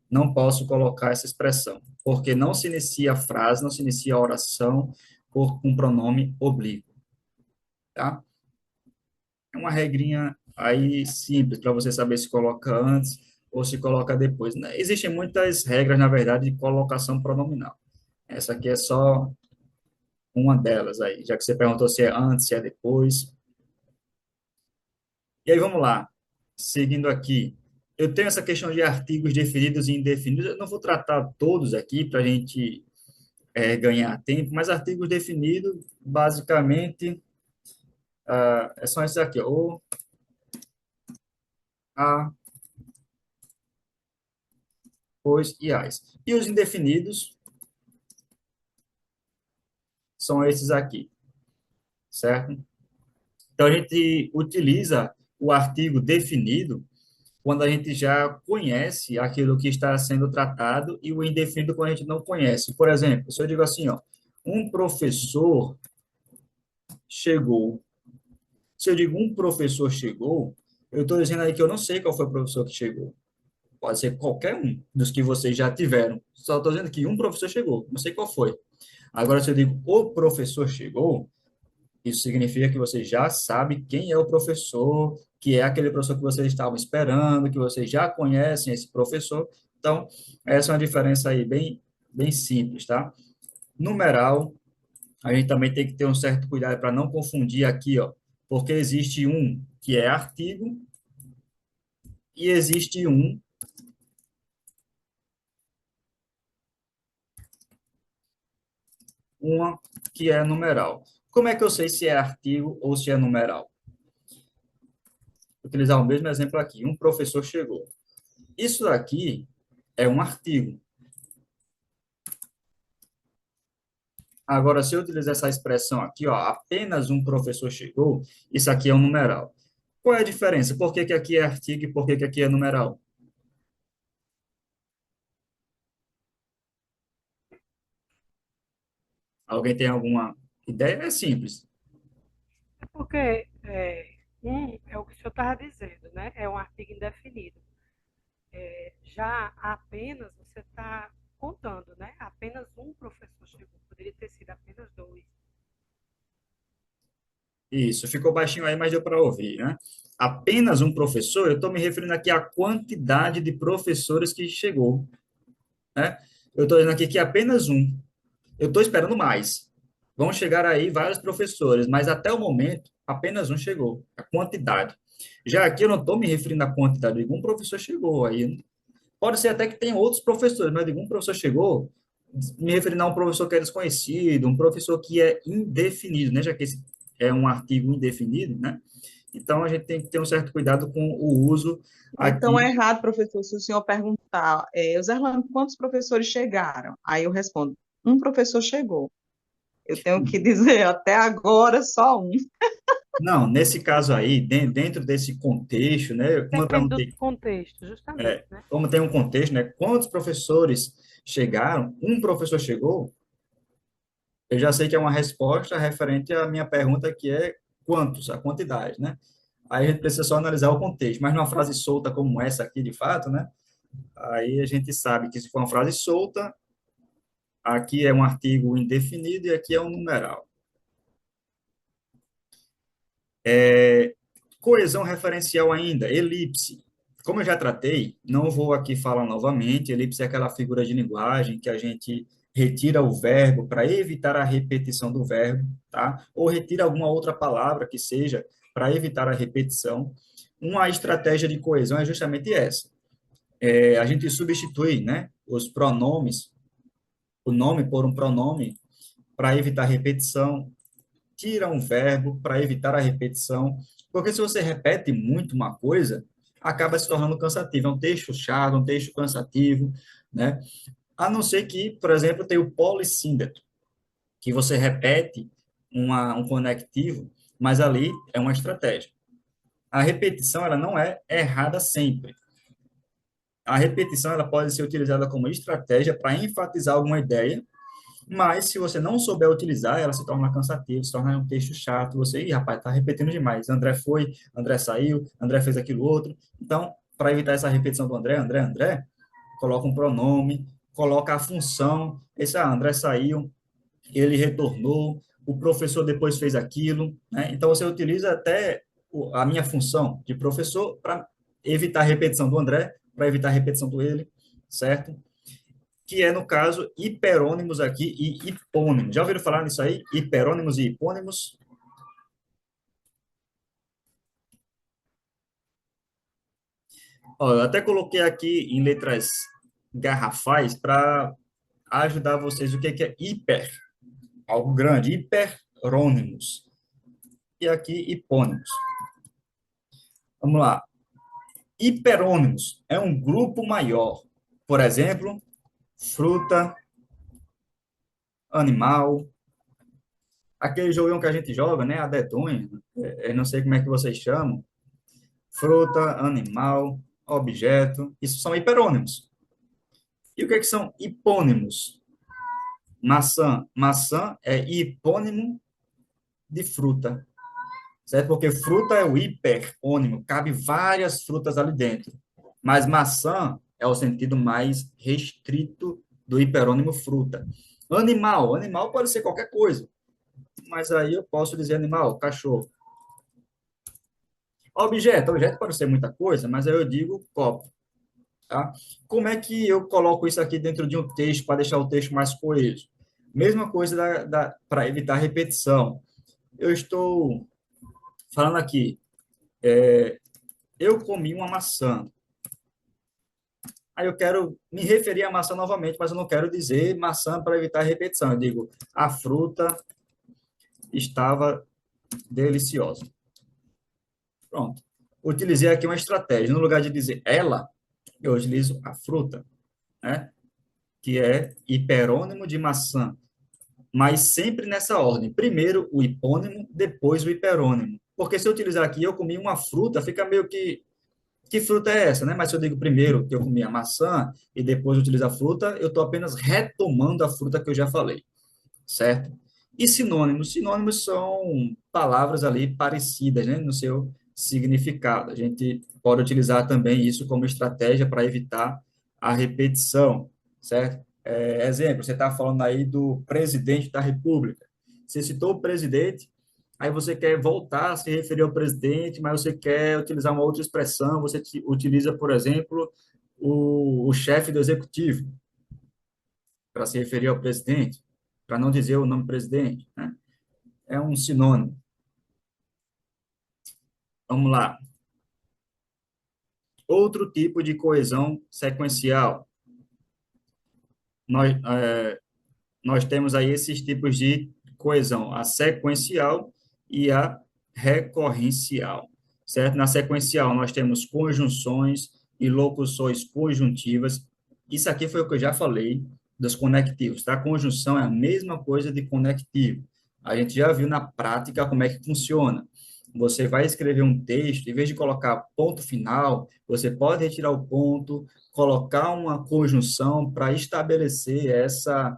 S2: Não posso colocar essa expressão, porque não se inicia a frase, não se inicia a oração por um pronome oblíquo, tá? É uma regrinha aí simples para você saber se coloca antes ou se coloca depois. Né? Existem muitas regras, na verdade, de colocação pronominal. Essa aqui é só uma delas aí, já que você perguntou se é antes, se é depois. E aí, vamos lá. Seguindo aqui. Eu tenho essa questão de artigos definidos e indefinidos. Eu não vou tratar todos aqui para a gente ganhar tempo, mas artigos definidos, basicamente, são esses aqui, ó, o, a, pois e as. E os indefinidos são esses aqui, certo? Então, a gente utiliza o artigo definido quando a gente já conhece aquilo que está sendo tratado e o indefinido quando a gente não conhece. Por exemplo, se eu digo assim, ó, um professor chegou. Se eu digo um professor chegou, eu estou dizendo aí que eu não sei qual foi o professor que chegou. Pode ser qualquer um dos que vocês já tiveram. Só estou dizendo que um professor chegou, não sei qual foi. Agora, se eu digo o professor chegou, isso significa que você já sabe quem é o professor, que é aquele professor que vocês estavam esperando, que vocês já conhecem esse professor. Então, essa é uma diferença aí bem simples, tá? Numeral, a gente também tem que ter um certo cuidado para não confundir aqui, ó, porque existe um que é artigo e existe uma que é numeral. Como é que eu sei se é artigo ou se é numeral? Vou utilizar o mesmo exemplo aqui. Um professor chegou. Isso daqui é um artigo. Agora, se eu utilizar essa expressão aqui, ó, apenas um professor chegou, isso aqui é um numeral. Qual é a diferença? Por que que aqui é artigo e por que que aqui é numeral? Alguém tem alguma ideia? É simples.
S7: É porque é o que o senhor estava dizendo, né? É um artigo indefinido. Já apenas você está contando, né? Apenas um professor chegou. Poderia ter sido apenas dois.
S2: Isso, ficou baixinho aí, mas deu para ouvir, né? Apenas um professor, eu estou me referindo aqui à quantidade de professores que chegou, né? Eu estou dizendo aqui que é apenas um. Eu estou esperando mais. Vão chegar aí vários professores, mas até o momento, apenas um chegou, a quantidade. Já aqui eu não estou me referindo à quantidade, eu digo, um professor chegou. Aí pode ser até que tenha outros professores, mas eu digo, um professor chegou, me referindo a um professor que é desconhecido, um professor que é indefinido, né? Já que esse é um artigo indefinido, né? Então, a gente tem que ter um certo cuidado com o uso
S3: Então,
S2: aqui.
S3: é errado, professor, se o senhor perguntar, Zerlando, quantos professores chegaram? Aí eu respondo, um professor chegou. Eu tenho que dizer, até agora, só um.
S2: Não, nesse caso aí, dentro desse contexto, né? Como eu
S7: Depende do
S2: perguntei,
S7: contexto, justamente, né?
S2: como tem um contexto, né? Quantos professores chegaram? Um professor chegou? Eu já sei que é uma resposta referente à minha pergunta, que é quantos, a quantidade, né? Aí a gente precisa só analisar o contexto. Mas numa frase solta como essa aqui, de fato, né? Aí a gente sabe que se for uma frase solta, aqui é um artigo indefinido e aqui é um numeral. Coesão referencial ainda, elipse. Como eu já tratei, não vou aqui falar novamente. Elipse é aquela figura de linguagem que a gente retira o verbo para evitar a repetição do verbo, tá? Ou retira alguma outra palavra que seja para evitar a repetição. Uma estratégia de coesão é justamente essa. A gente substitui, né, os pronomes, o nome por um pronome para evitar repetição, tira um verbo para evitar a repetição, porque se você repete muito uma coisa, acaba se tornando cansativo. É um texto chato, um texto cansativo, né? A não ser que, por exemplo, tem o polissíndeto, que você repete um conectivo, mas ali é uma estratégia. A repetição, ela não é errada sempre. A repetição, ela pode ser utilizada como estratégia para enfatizar alguma ideia, mas, se você não souber utilizar, ela se torna cansativa, se torna um texto chato. Você, ih, rapaz, está repetindo demais. André foi, André saiu, André fez aquilo outro. Então, para evitar essa repetição do André, André, André, coloca um pronome, coloca a função. Esse, André saiu, ele retornou, o professor depois fez aquilo, né? Então, você utiliza até a minha função de professor para evitar a repetição do André, para evitar a repetição do ele, certo? Que é, no caso, hiperônimos aqui e hipônimos. Já ouviram falar nisso aí? Hiperônimos e hipônimos? Ó, eu até coloquei aqui em letras garrafais para ajudar vocês o que é hiper, algo grande, hiperônimos. E aqui hipônimos. Vamos lá. Hiperônimos é um grupo maior. Por exemplo, fruta, animal, aquele joguinho que a gente joga, né? A dedonha, eu não sei como é que vocês chamam. Fruta, animal, objeto, isso são hiperônimos. E o que é que são hipônimos? Maçã. Maçã é hipônimo de fruta, certo? Porque fruta é o hiperônimo, cabe várias frutas ali dentro. Mas maçã é o sentido mais restrito do hiperônimo fruta. Animal pode ser qualquer coisa, mas aí eu posso dizer animal, cachorro. Objeto pode ser muita coisa, mas aí eu digo copo, tá? Como é que eu coloco isso aqui dentro de um texto para deixar o texto mais coeso? Mesma coisa para evitar repetição. Eu estou falando aqui, eu comi uma maçã. Aí eu quero me referir à maçã novamente, mas eu não quero dizer maçã para evitar repetição. Eu digo, a fruta estava deliciosa. Pronto. Utilizei aqui uma estratégia. No lugar de dizer ela, eu utilizo a fruta, né? Que é hiperônimo de maçã, mas sempre nessa ordem. Primeiro o hipônimo, depois o hiperônimo. Porque se eu utilizar aqui, eu comi uma fruta, fica meio que fruta é essa, né? Mas se eu digo primeiro que eu comi a maçã e depois utilizo a fruta, eu estou apenas retomando a fruta que eu já falei, certo? E sinônimos? Sinônimos são palavras ali parecidas, né? No seu significado. A gente pode utilizar também isso como estratégia para evitar a repetição, certo? Exemplo, você está falando aí do presidente da República. Você citou o presidente, aí você quer voltar a se referir ao presidente, mas você quer utilizar uma outra expressão, você utiliza, por exemplo, o chefe do executivo, para se referir ao presidente, para não dizer o nome presidente, né? É um sinônimo. Vamos lá. Outro tipo de coesão sequencial. Nós temos aí esses tipos de coesão, a sequencial e a recorrencial, certo? Na sequencial, nós temos conjunções e locuções conjuntivas. Isso aqui foi o que eu já falei dos conectivos, tá? Conjunção é a mesma coisa de conectivo. A gente já viu na prática como é que funciona. Você vai escrever um texto, em vez de colocar ponto final, você pode retirar o ponto, colocar uma conjunção para estabelecer essa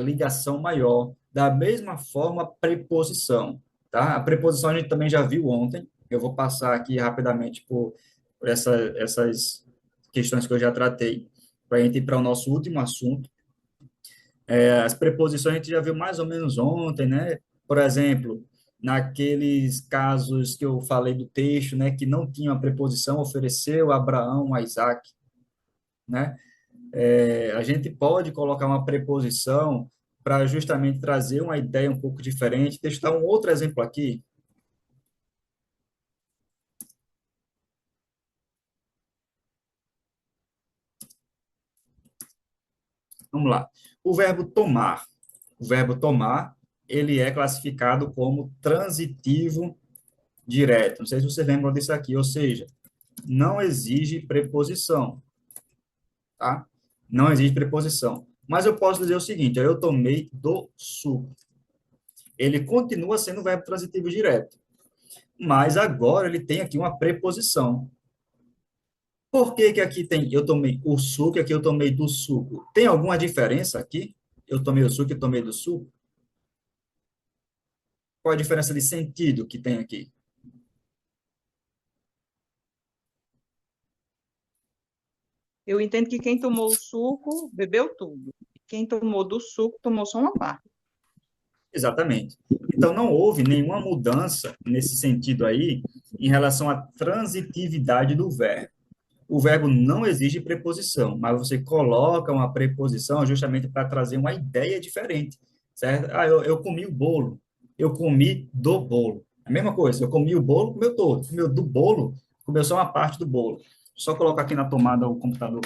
S2: ligação maior. Da mesma forma, preposição, tá? A preposição a gente também já viu ontem. Eu vou passar aqui rapidamente por essas questões que eu já tratei, para a gente ir para o nosso último assunto. As preposições a gente já viu mais ou menos ontem, né? Por exemplo, naqueles casos que eu falei do texto, né, que não tinha a preposição, ofereceu Abraão a Isaac, né? A gente pode colocar uma preposição para justamente trazer uma ideia um pouco diferente. Deixa eu dar um outro exemplo aqui. Vamos lá. O verbo tomar. O verbo tomar, ele é classificado como transitivo direto. Não sei se você lembra disso aqui, ou seja, não exige preposição, tá? Não exige preposição. Mas eu posso dizer o seguinte, eu tomei do suco. Ele continua sendo verbo transitivo direto, mas agora ele tem aqui uma preposição. Por que que aqui tem eu tomei o suco e aqui eu tomei do suco? Tem alguma diferença aqui? Eu tomei o suco e tomei do suco? Qual a diferença de sentido que tem aqui?
S3: Eu entendo que quem tomou o suco bebeu tudo. Quem tomou do suco tomou só uma parte.
S2: Exatamente. Então, não houve nenhuma mudança nesse sentido aí em relação à transitividade do verbo. O verbo não exige preposição, mas você coloca uma preposição justamente para trazer uma ideia diferente, certo? Eu comi o bolo, eu comi do bolo. A mesma coisa, eu comi o bolo, comeu todo. Comeu do bolo, comeu só uma parte do bolo. Só colocar aqui na tomada o computador.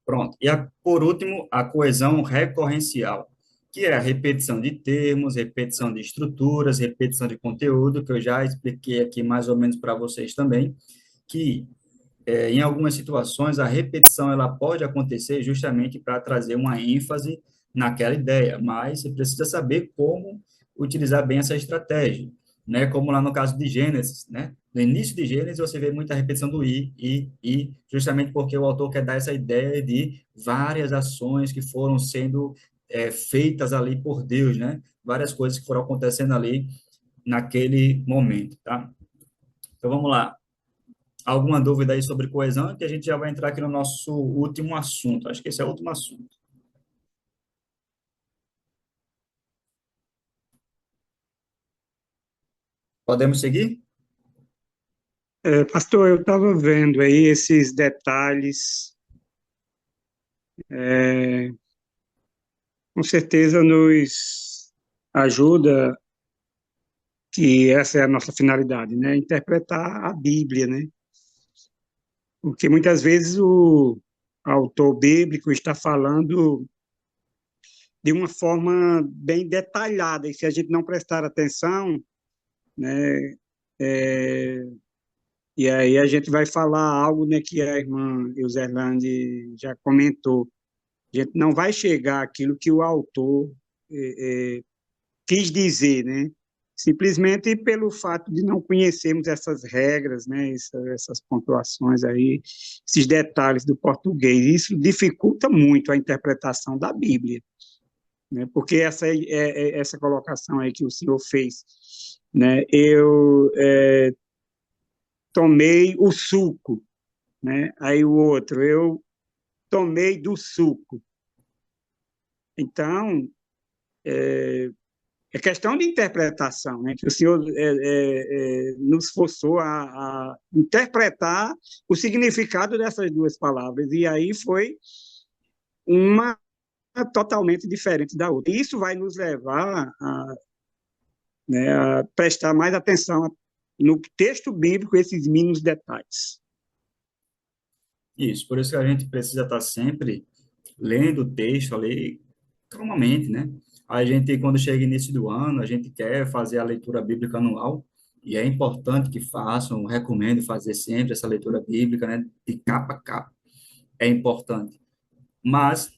S2: Pronto. E, por último, a coesão recorrencial, que é a repetição de termos, repetição de estruturas, repetição de conteúdo, que eu já expliquei aqui mais ou menos para vocês também, que em algumas situações a repetição ela pode acontecer justamente para trazer uma ênfase naquela ideia, mas você precisa saber como utilizar bem essa estratégia, né? Como lá no caso de Gênesis, né? No início de Gênesis você vê muita repetição do justamente porque o autor quer dar essa ideia de várias ações que foram sendo feitas ali por Deus, né? Várias coisas que foram acontecendo ali naquele momento, tá? Então vamos lá. Alguma dúvida aí sobre coesão? Que a gente já vai entrar aqui no nosso último assunto. Acho que esse é o último assunto. Podemos seguir?
S4: Pastor, eu estava vendo aí esses detalhes, é, com certeza nos ajuda, que essa é a nossa finalidade, né? Interpretar a Bíblia, né? Porque muitas vezes o autor bíblico está falando de uma forma bem detalhada, e se a gente não prestar atenção, né, é, e aí a gente vai falar algo, né, que a irmã Euserlande já comentou. A gente não vai chegar àquilo que o autor quis dizer, né? Simplesmente pelo fato de não conhecermos essas regras, né? Essas pontuações aí, esses detalhes do português. Isso dificulta muito a interpretação da Bíblia, né? Porque essa colocação aí que o senhor fez, né? Eu tomei o suco, né? Aí o outro, eu tomei do suco. Então, é questão de interpretação, né? Que o senhor nos forçou a interpretar o significado dessas duas palavras, e aí foi uma totalmente diferente da outra. Isso vai nos levar né, a prestar mais atenção no texto bíblico, esses mínimos detalhes.
S2: Isso, por isso que a gente precisa estar sempre lendo o texto ali calmamente, né? A gente, quando chega início do ano, a gente quer fazer a leitura bíblica anual, e é importante que façam, recomendo fazer sempre essa leitura bíblica, né? De capa a capa. É importante. Mas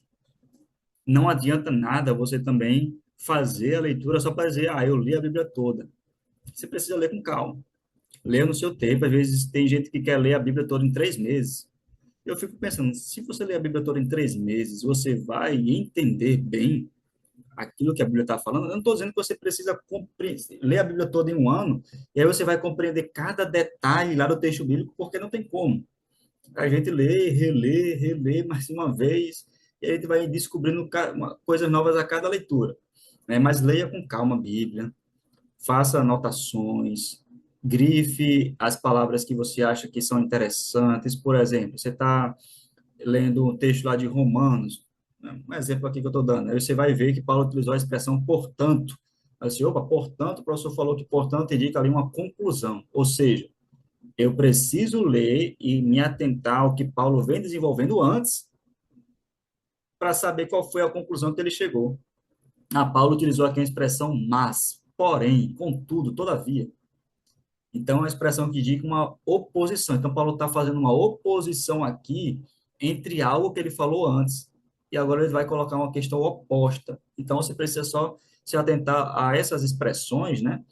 S2: não adianta nada você também fazer a leitura só para dizer, eu li a Bíblia toda. Você precisa ler com calma. Leia no seu tempo. Às vezes tem gente que quer ler a Bíblia toda em 3 meses. Eu fico pensando, se você ler a Bíblia toda em 3 meses, você vai entender bem aquilo que a Bíblia está falando. Eu não estou dizendo que você precisa ler a Bíblia toda em um ano, e aí você vai compreender cada detalhe lá do texto bíblico, porque não tem como. A gente lê, relê, relê mais uma vez, e a gente vai descobrindo coisas novas a cada leitura, né? Mas leia com calma a Bíblia, faça anotações, grife as palavras que você acha que são interessantes. Por exemplo, você está lendo um texto lá de Romanos, né? Um exemplo aqui que eu estou dando, aí você vai ver que Paulo utilizou a expressão portanto. Assim, opa, portanto, o professor falou que portanto indica ali uma conclusão, ou seja, eu preciso ler e me atentar ao que Paulo vem desenvolvendo antes para saber qual foi a conclusão que ele chegou. Paulo utilizou aqui a expressão mas, porém, contudo, todavia. Então, é uma expressão que indica uma oposição. Então, Paulo está fazendo uma oposição aqui entre algo que ele falou antes e agora ele vai colocar uma questão oposta. Então, você precisa só se atentar a essas expressões, né?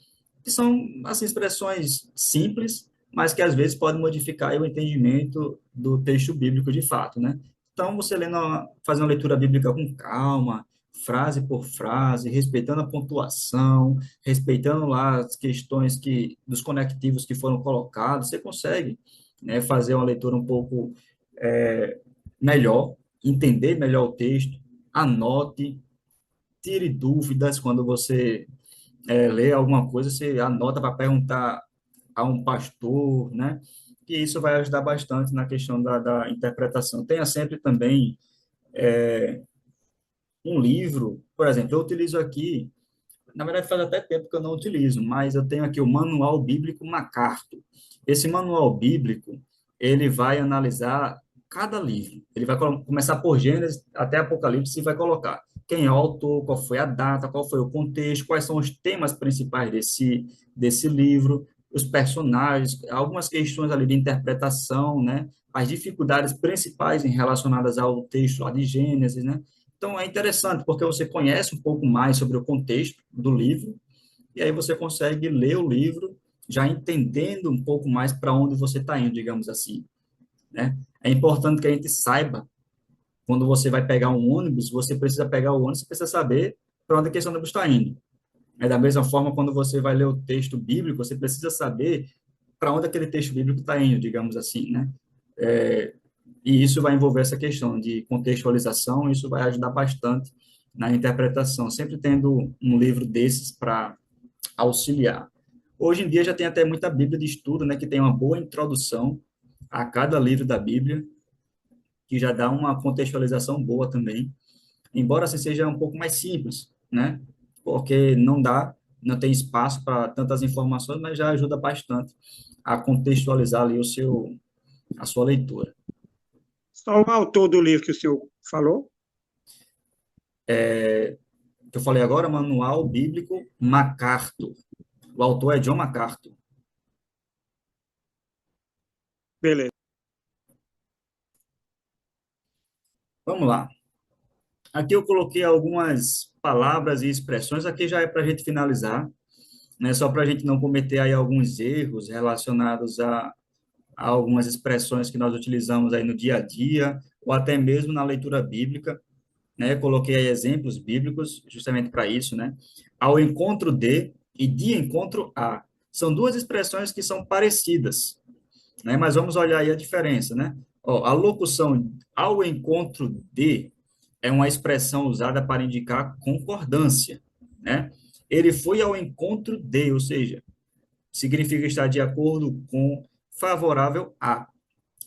S2: Que são, assim, expressões simples, mas que às vezes podem modificar o entendimento do texto bíblico de fato, né? Então, você lendo, fazendo uma leitura bíblica com calma, frase por frase, respeitando a pontuação, respeitando lá as questões dos conectivos que foram colocados, você consegue, né, fazer uma leitura um pouco melhor, entender melhor o texto, anote, tire dúvidas quando você lê alguma coisa, você anota para perguntar a um pastor, né? Que isso vai ajudar bastante na questão da interpretação. Tenha sempre também um livro, por exemplo, eu utilizo aqui, na verdade faz até tempo que eu não utilizo, mas eu tenho aqui o Manual Bíblico MacArthur. Esse manual bíblico, ele vai analisar cada livro. Ele vai começar por Gênesis até Apocalipse e vai colocar quem é o autor, qual foi a data, qual foi o contexto, quais são os temas principais desse livro, os personagens, algumas questões ali de interpretação, né? As dificuldades principais relacionadas ao texto lá de Gênesis, né? Então, é interessante, porque você conhece um pouco mais sobre o contexto do livro, e aí você consegue ler o livro já entendendo um pouco mais para onde você está indo, digamos assim, né? É importante que a gente saiba Quando você vai pegar um ônibus, você precisa pegar o ônibus, você precisa saber para onde é que esse ônibus está indo. É da mesma forma, quando você vai ler o texto bíblico, você precisa saber para onde aquele texto bíblico está indo, digamos assim, né? É, e isso vai envolver essa questão de contextualização, isso vai ajudar bastante na interpretação, sempre tendo um livro desses para auxiliar. Hoje em dia já tem até muita Bíblia de estudo, né, que tem uma boa introdução a cada livro da Bíblia, que já dá uma contextualização boa também, embora assim seja um pouco mais simples, né, porque não tem espaço para tantas informações, mas já ajuda bastante a contextualizar ali a sua leitura.
S4: Só o autor do livro que o senhor falou?
S2: Que eu falei agora, Manual Bíblico MacArthur. O autor é John MacArthur.
S4: Beleza.
S2: Vamos lá. Aqui eu coloquei algumas palavras e expressões, aqui já é para a gente finalizar, né? Só para a gente não cometer aí alguns erros relacionados a algumas expressões que nós utilizamos aí no dia a dia, ou até mesmo na leitura bíblica, né? Coloquei aí exemplos bíblicos justamente para isso, né? Ao encontro de e de encontro a. São duas expressões que são parecidas, né? Mas vamos olhar aí a diferença, né? Ó, a locução ao encontro de é uma expressão usada para indicar concordância, né? Ele foi ao encontro de, ou seja, significa estar de acordo com, favorável a.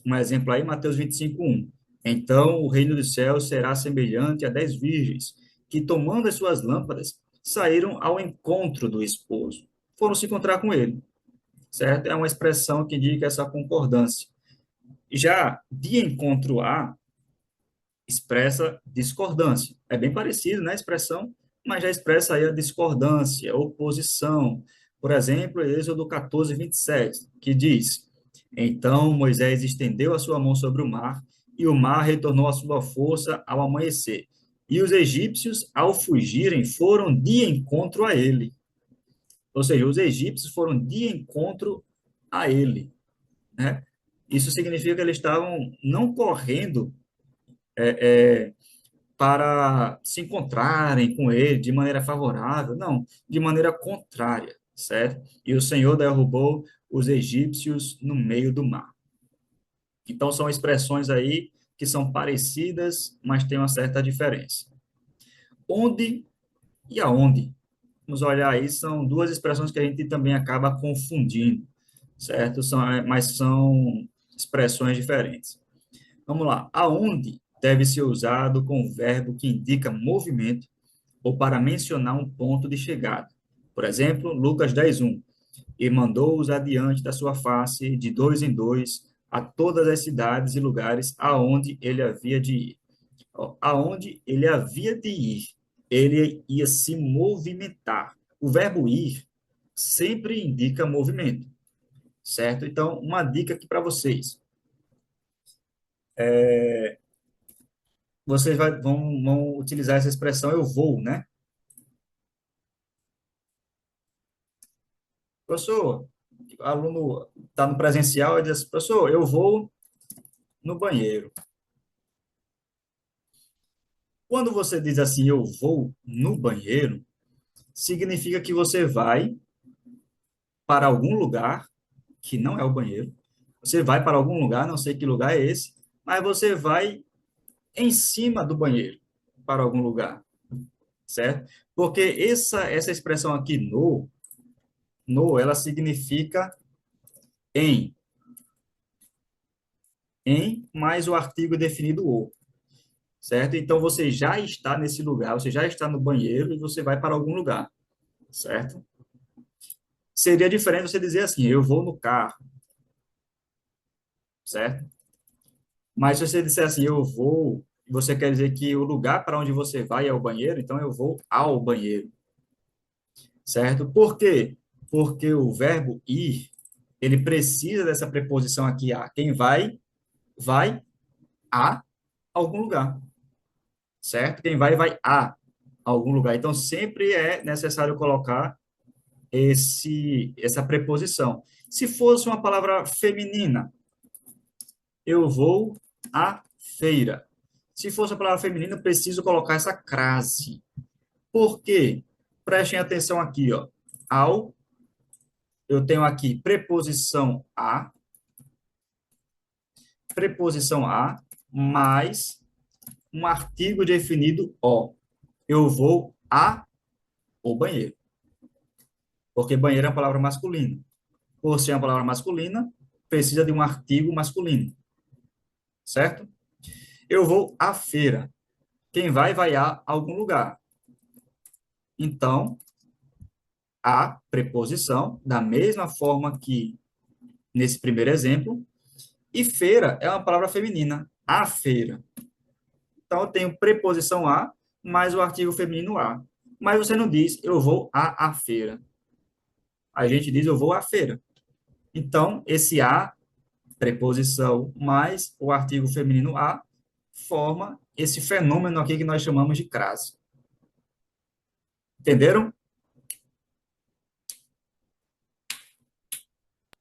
S2: Um exemplo aí, Mateus 25:1. Então, o reino dos céus será semelhante a 10 virgens, que, tomando as suas lâmpadas, saíram ao encontro do esposo. Foram se encontrar com ele, certo? É uma expressão que indica essa concordância. Já de encontro a, expressa discordância. É bem parecido, né, a expressão, mas já expressa aí a discordância, oposição. Por exemplo, Êxodo 14:27, que diz: Então Moisés estendeu a sua mão sobre o mar, e o mar retornou à sua força ao amanhecer. E os egípcios, ao fugirem, foram de encontro a ele. Ou seja, os egípcios foram de encontro a ele, né? Isso significa que eles estavam não correndo para se encontrarem com ele de maneira favorável, não, de maneira contrária, certo? E o Senhor derrubou os egípcios no meio do mar. Então, são expressões aí que são parecidas, mas tem uma certa diferença. Onde e aonde? Vamos olhar aí, são duas expressões que a gente também acaba confundindo, certo? Mas são expressões diferentes. Vamos lá. Aonde deve ser usado com o verbo que indica movimento ou para mencionar um ponto de chegada. Por exemplo, Lucas 10:1. E mandou-os adiante da sua face, de dois em dois, a todas as cidades e lugares aonde ele havia de ir. Aonde ele havia de ir, ele ia se movimentar. O verbo ir sempre indica movimento, certo? Então, uma dica aqui para vocês. Vocês vão utilizar essa expressão eu vou, né? Professor, aluno está no presencial e diz, professor, eu vou no banheiro. Quando você diz assim, eu vou no banheiro, significa que você vai para algum lugar que não é o banheiro. Você vai para algum lugar, não sei que lugar é esse, mas você vai em cima do banheiro para algum lugar, certo? Porque essa expressão aqui, no, ela significa em, mais o artigo definido o, certo? Então, você já está nesse lugar, você já está no banheiro e você vai para algum lugar, certo? Seria diferente você dizer assim, eu vou no carro, certo? Mas se você disser assim, eu vou, você quer dizer que o lugar para onde você vai é o banheiro, então eu vou ao banheiro, certo? Por quê? Porque o verbo ir, ele precisa dessa preposição aqui a. Quem vai a algum lugar, certo? Quem vai a algum lugar. Então, sempre é necessário colocar essa preposição. Se fosse uma palavra feminina, eu vou à feira. Se fosse a palavra feminina, eu preciso colocar essa crase. Por quê? Prestem atenção aqui, ó. Ao, eu tenho aqui preposição a, mais um artigo definido o. Eu vou o banheiro. Porque banheiro é uma palavra masculina. Por ser uma palavra masculina, precisa de um artigo masculino. Certo? Eu vou à feira. Quem vai a algum lugar. Então, a preposição, da mesma forma que nesse primeiro exemplo, e feira é uma palavra feminina. A feira. Então, eu tenho preposição a, mais o artigo feminino a. Mas você não diz, eu vou à feira. A gente diz, eu vou à feira. Então, esse a, preposição, mais o artigo feminino a, forma esse fenômeno aqui que nós chamamos de crase. Entenderam?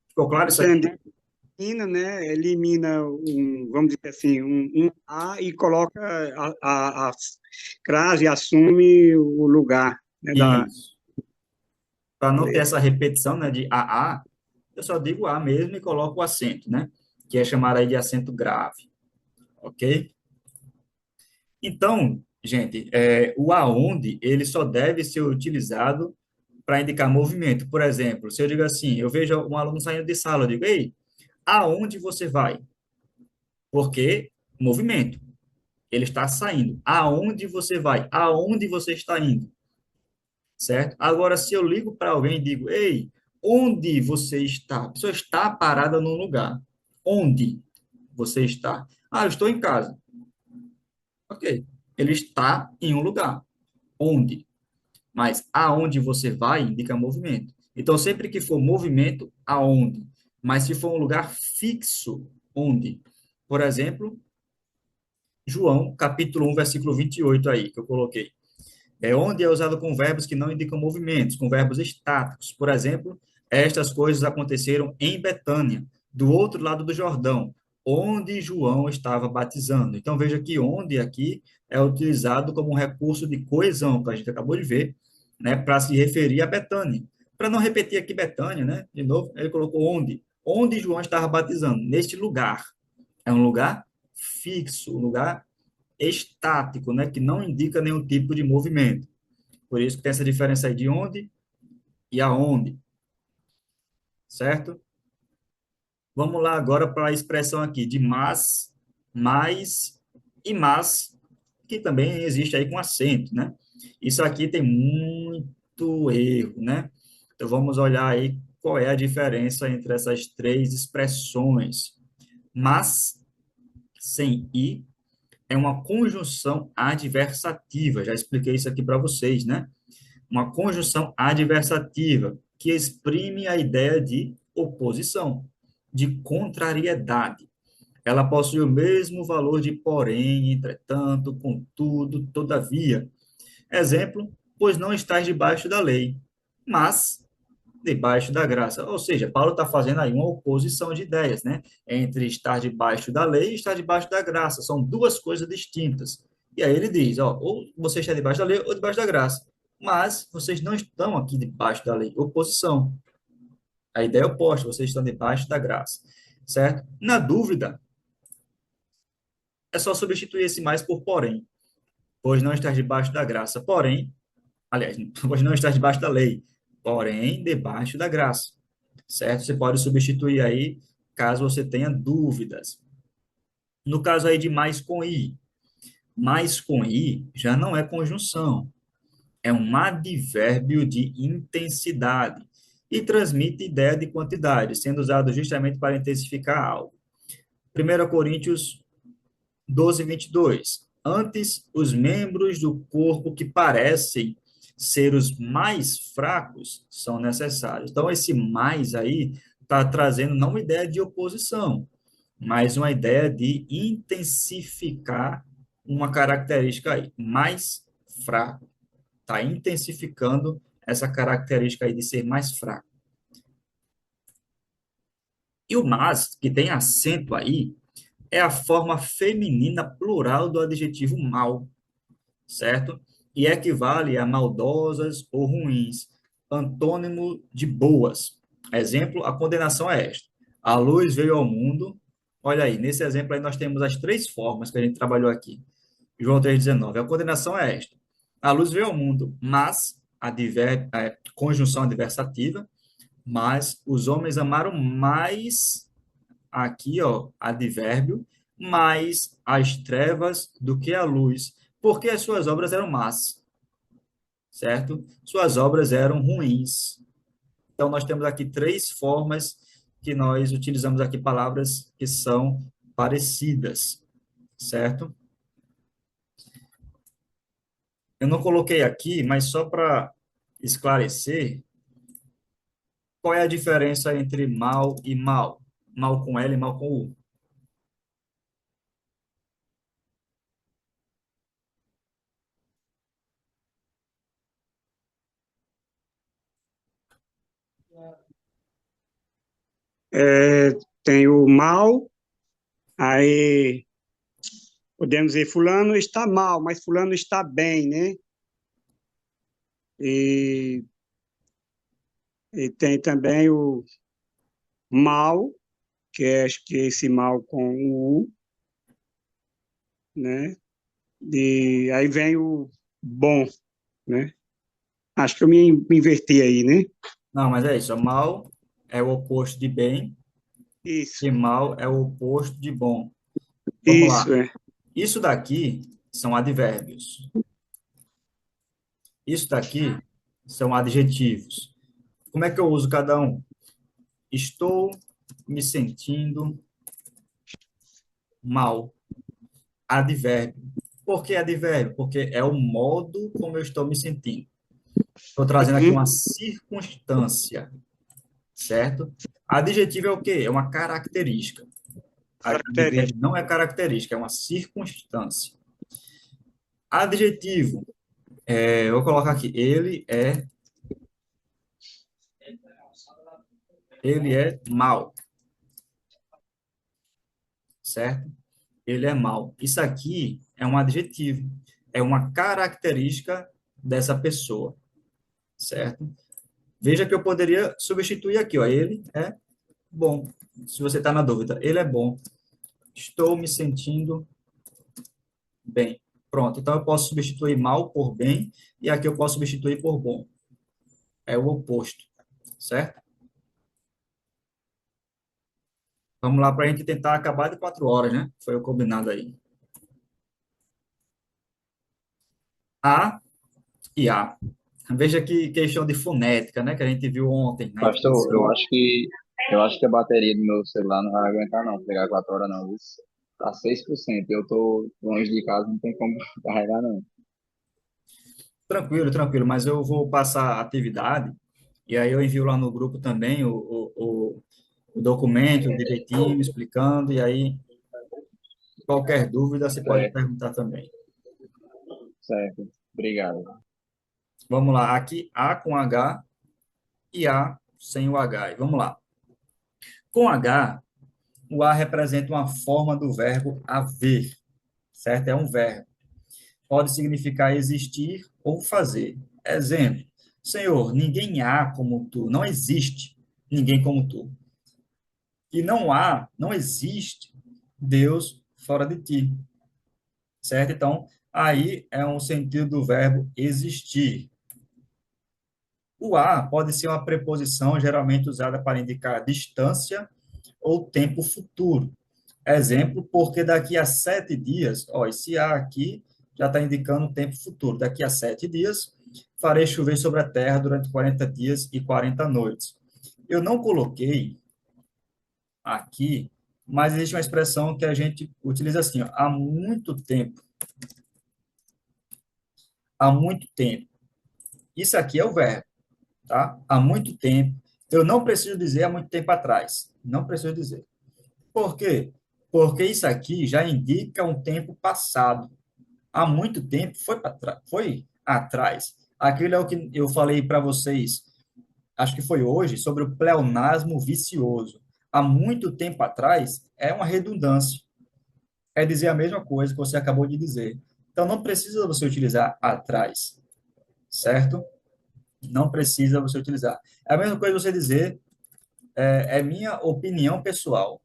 S2: Ficou claro isso aqui?
S4: Entendi. Elimina vamos dizer assim, um A e coloca a crase, assume o lugar, né,
S2: Isso. Para não ter essa repetição, né, de a, eu só digo a mesmo e coloco o acento, né? Que é chamado aí de acento grave. Ok? Então, gente, o aonde, ele só deve ser utilizado para indicar movimento. Por exemplo, se eu digo assim, eu vejo um aluno saindo de sala, eu digo, ei, aonde você vai? Porque movimento. Ele está saindo. Aonde você vai? Aonde você está indo? Certo? Agora, se eu ligo para alguém e digo, ei, onde você está? A pessoa está parada num lugar. Onde você está? Ah, eu estou em casa. Ok. Ele está em um lugar. Onde? Mas aonde você vai indica movimento. Então, sempre que for movimento, aonde? Mas se for um lugar fixo, onde? Por exemplo, João, capítulo 1, versículo 28 aí, que eu coloquei. É onde é usado com verbos que não indicam movimentos, com verbos estáticos. Por exemplo, estas coisas aconteceram em Betânia, do outro lado do Jordão, onde João estava batizando. Então, veja que onde aqui é utilizado como um recurso de coesão, que a gente acabou de ver, né, para se referir a Betânia. Para não repetir aqui Betânia, né, de novo, ele colocou onde. Onde João estava batizando, neste lugar. É um lugar fixo, um lugar estático, né, que não indica nenhum tipo de movimento. Por isso que tem essa diferença aí de onde e aonde, certo? Vamos lá agora para a expressão aqui de mas, mais e mas, que também existe aí com acento, né? Isso aqui tem muito erro, né? Então vamos olhar aí qual é a diferença entre essas três expressões. Mas, sem i, é uma conjunção adversativa. Já expliquei isso aqui para vocês, né? Uma conjunção adversativa que exprime a ideia de oposição, de contrariedade. Ela possui o mesmo valor de porém, entretanto, contudo, todavia. Exemplo, pois não estás debaixo da lei, mas debaixo da graça. Ou seja, Paulo está fazendo aí uma oposição de ideias, né? Entre estar debaixo da lei e estar debaixo da graça. São duas coisas distintas. E aí ele diz, ó, ou você está debaixo da lei ou debaixo da graça. Mas vocês não estão aqui debaixo da lei. Oposição. A ideia é oposta, vocês estão debaixo da graça. Certo? Na dúvida, é só substituir esse mais por porém. Pois não estás debaixo da graça. Porém, aliás, pois não estás debaixo da lei. Porém, debaixo da graça. Certo? Você pode substituir aí, caso você tenha dúvidas. No caso aí de mais com i já não é conjunção, é um advérbio de intensidade e transmite ideia de quantidade, sendo usado justamente para intensificar algo. 1 Coríntios 12, 22. Antes, os membros do corpo que parecem ser os mais fracos são necessários. Então, esse mais aí está trazendo não uma ideia de oposição, mas uma ideia de intensificar uma característica aí, mais fraco. Está intensificando essa característica aí de ser mais fraco. E o mas, que tem acento aí, é a forma feminina plural do adjetivo mal, certo? E equivale a maldosas ou ruins, antônimo de boas. Exemplo, a condenação é esta. A luz veio ao mundo. Olha aí, nesse exemplo aí nós temos as três formas que a gente trabalhou aqui. João 3,19. A condenação é esta. A luz veio ao mundo, mas, conjunção adversativa, mas os homens amaram mais, aqui, ó, advérbio, mais as trevas do que a luz, porque as suas obras eram más, certo? Suas obras eram ruins. Então, nós temos aqui três formas que nós utilizamos aqui palavras que são parecidas, certo? Eu não coloquei aqui, mas só para esclarecer, qual é a diferença entre mal e mal? Mal com L e mal com U.
S4: É, tem o mal, aí podemos dizer fulano está mal, mas fulano está bem, né? E, e tem também o mal, acho que é esse mal com o U, né? E aí vem o bom, né? Acho que eu me inverti aí, né?
S2: Não, mas é isso. Mal é o oposto de bem
S4: Isso,
S2: e mal é o oposto de bom. Vamos lá.
S4: isso, é.
S2: Isso daqui são advérbios. Isso daqui são adjetivos. Como é que eu uso cada um? Estou me sentindo mal. Advérbio. Por que advérbio? Porque é o modo como eu estou me sentindo. Estou trazendo aqui uma
S4: Uhum.
S2: circunstância, certo? Adjetivo é o quê? É uma característica.
S4: Característica.
S2: Advérbio não é característica, é uma circunstância. Adjetivo, eu vou colocar aqui, ele é mau, certo? Ele é mau. Isso aqui é um adjetivo, é uma característica dessa pessoa, certo? Veja que eu poderia substituir aqui, ó, ele é bom. Se você está na dúvida, ele é bom. Estou me sentindo bem. Pronto, então eu posso substituir mal por bem e aqui eu posso substituir por bom. É o oposto, certo? Vamos lá para a gente tentar acabar de 4 horas, né? Foi o combinado aí. A e A. Veja que questão de fonética, né? Que a gente viu ontem na
S5: Pastor,
S2: introdução.
S5: eu acho que a bateria do meu celular não vai aguentar não, pegar 4 horas não. Isso tá 6%. Eu tô longe de casa, não tem como carregar não.
S2: Tranquilo, tranquilo, mas eu vou passar a atividade e aí eu envio lá no grupo também o documento direitinho, explicando, e aí qualquer dúvida você pode
S5: Certo,
S2: perguntar também.
S5: certo. Obrigado.
S2: Vamos lá, aqui A com H e A sem o H. E vamos lá. Com H, o A representa uma forma do verbo haver, certo? É um verbo. Pode significar existir ou fazer. Exemplo: Senhor, ninguém há como tu, não existe ninguém como tu. E não existe Deus fora de ti, certo? Então, aí é um sentido do verbo existir. O a pode ser uma preposição geralmente usada para indicar distância ou tempo futuro. Exemplo, porque daqui a 7 dias, ó, esse a aqui já está indicando o tempo futuro. Daqui a 7 dias, farei chover sobre a terra durante 40 dias e 40 noites. Eu não coloquei aqui, mas existe uma expressão que a gente utiliza assim, ó, há muito tempo. Há muito tempo. Isso aqui é o verbo, tá? Há muito tempo. Eu não preciso dizer há muito tempo atrás. Não preciso dizer. Por quê? Porque isso aqui já indica um tempo passado. Há muito tempo foi atrás. Aquilo é o que eu falei para vocês, acho que foi hoje, sobre o pleonasmo vicioso. Há muito tempo atrás é uma redundância. é dizer a mesma coisa que você acabou de dizer. Então, não precisa você utilizar atrás, certo? Não precisa você utilizar. É a mesma coisa você dizer, é minha opinião pessoal.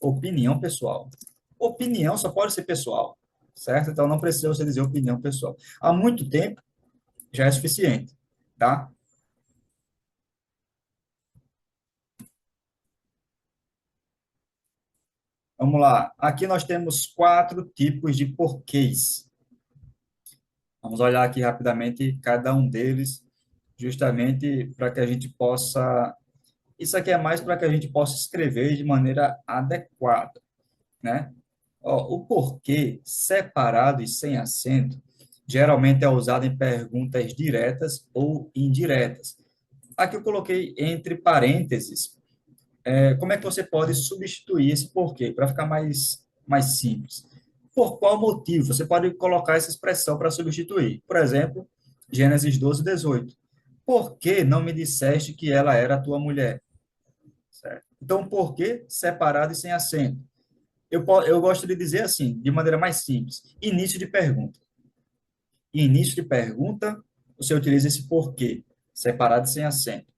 S2: Opinião pessoal. Opinião só pode ser pessoal, certo? Então, não precisa você dizer opinião pessoal. Há muito tempo já é suficiente, tá? Vamos lá. Aqui nós temos 4 tipos de porquês. Vamos olhar aqui rapidamente cada um deles, justamente para que a gente possa. Isso aqui é mais para que a gente possa escrever de maneira adequada, né? Ó, o porquê separado e sem acento geralmente é usado em perguntas diretas ou indiretas. Aqui eu coloquei entre parênteses. Como é que você pode substituir esse porquê para ficar mais simples? Por qual motivo? Você pode colocar essa expressão para substituir. Por exemplo, Gênesis 12:18. Por que não me disseste que ela era a tua mulher? Certo? Então, por que separado e sem acento? Eu gosto de dizer assim, de maneira mais simples. Início de pergunta. Início de pergunta, você utiliza esse porquê, separado e sem acento.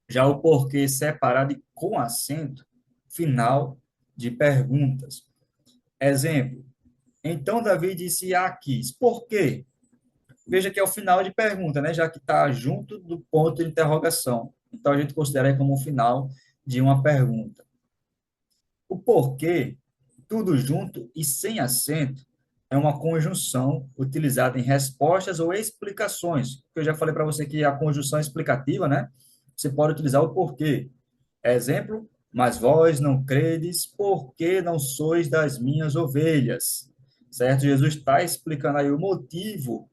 S2: Já o porquê separado e com acento, final de perguntas. Exemplo. Então Davi disse a Aquis, por quê? Veja que é o final de pergunta, né? Já que está junto do ponto de interrogação. Então a gente considera como o final de uma pergunta. O porquê, tudo junto e sem acento, é uma conjunção utilizada em respostas ou explicações. Eu já falei para você que a conjunção explicativa, né? Você pode utilizar o porquê. Exemplo, mas vós não credes, porque não sois das minhas ovelhas. Certo? Jesus está explicando aí o motivo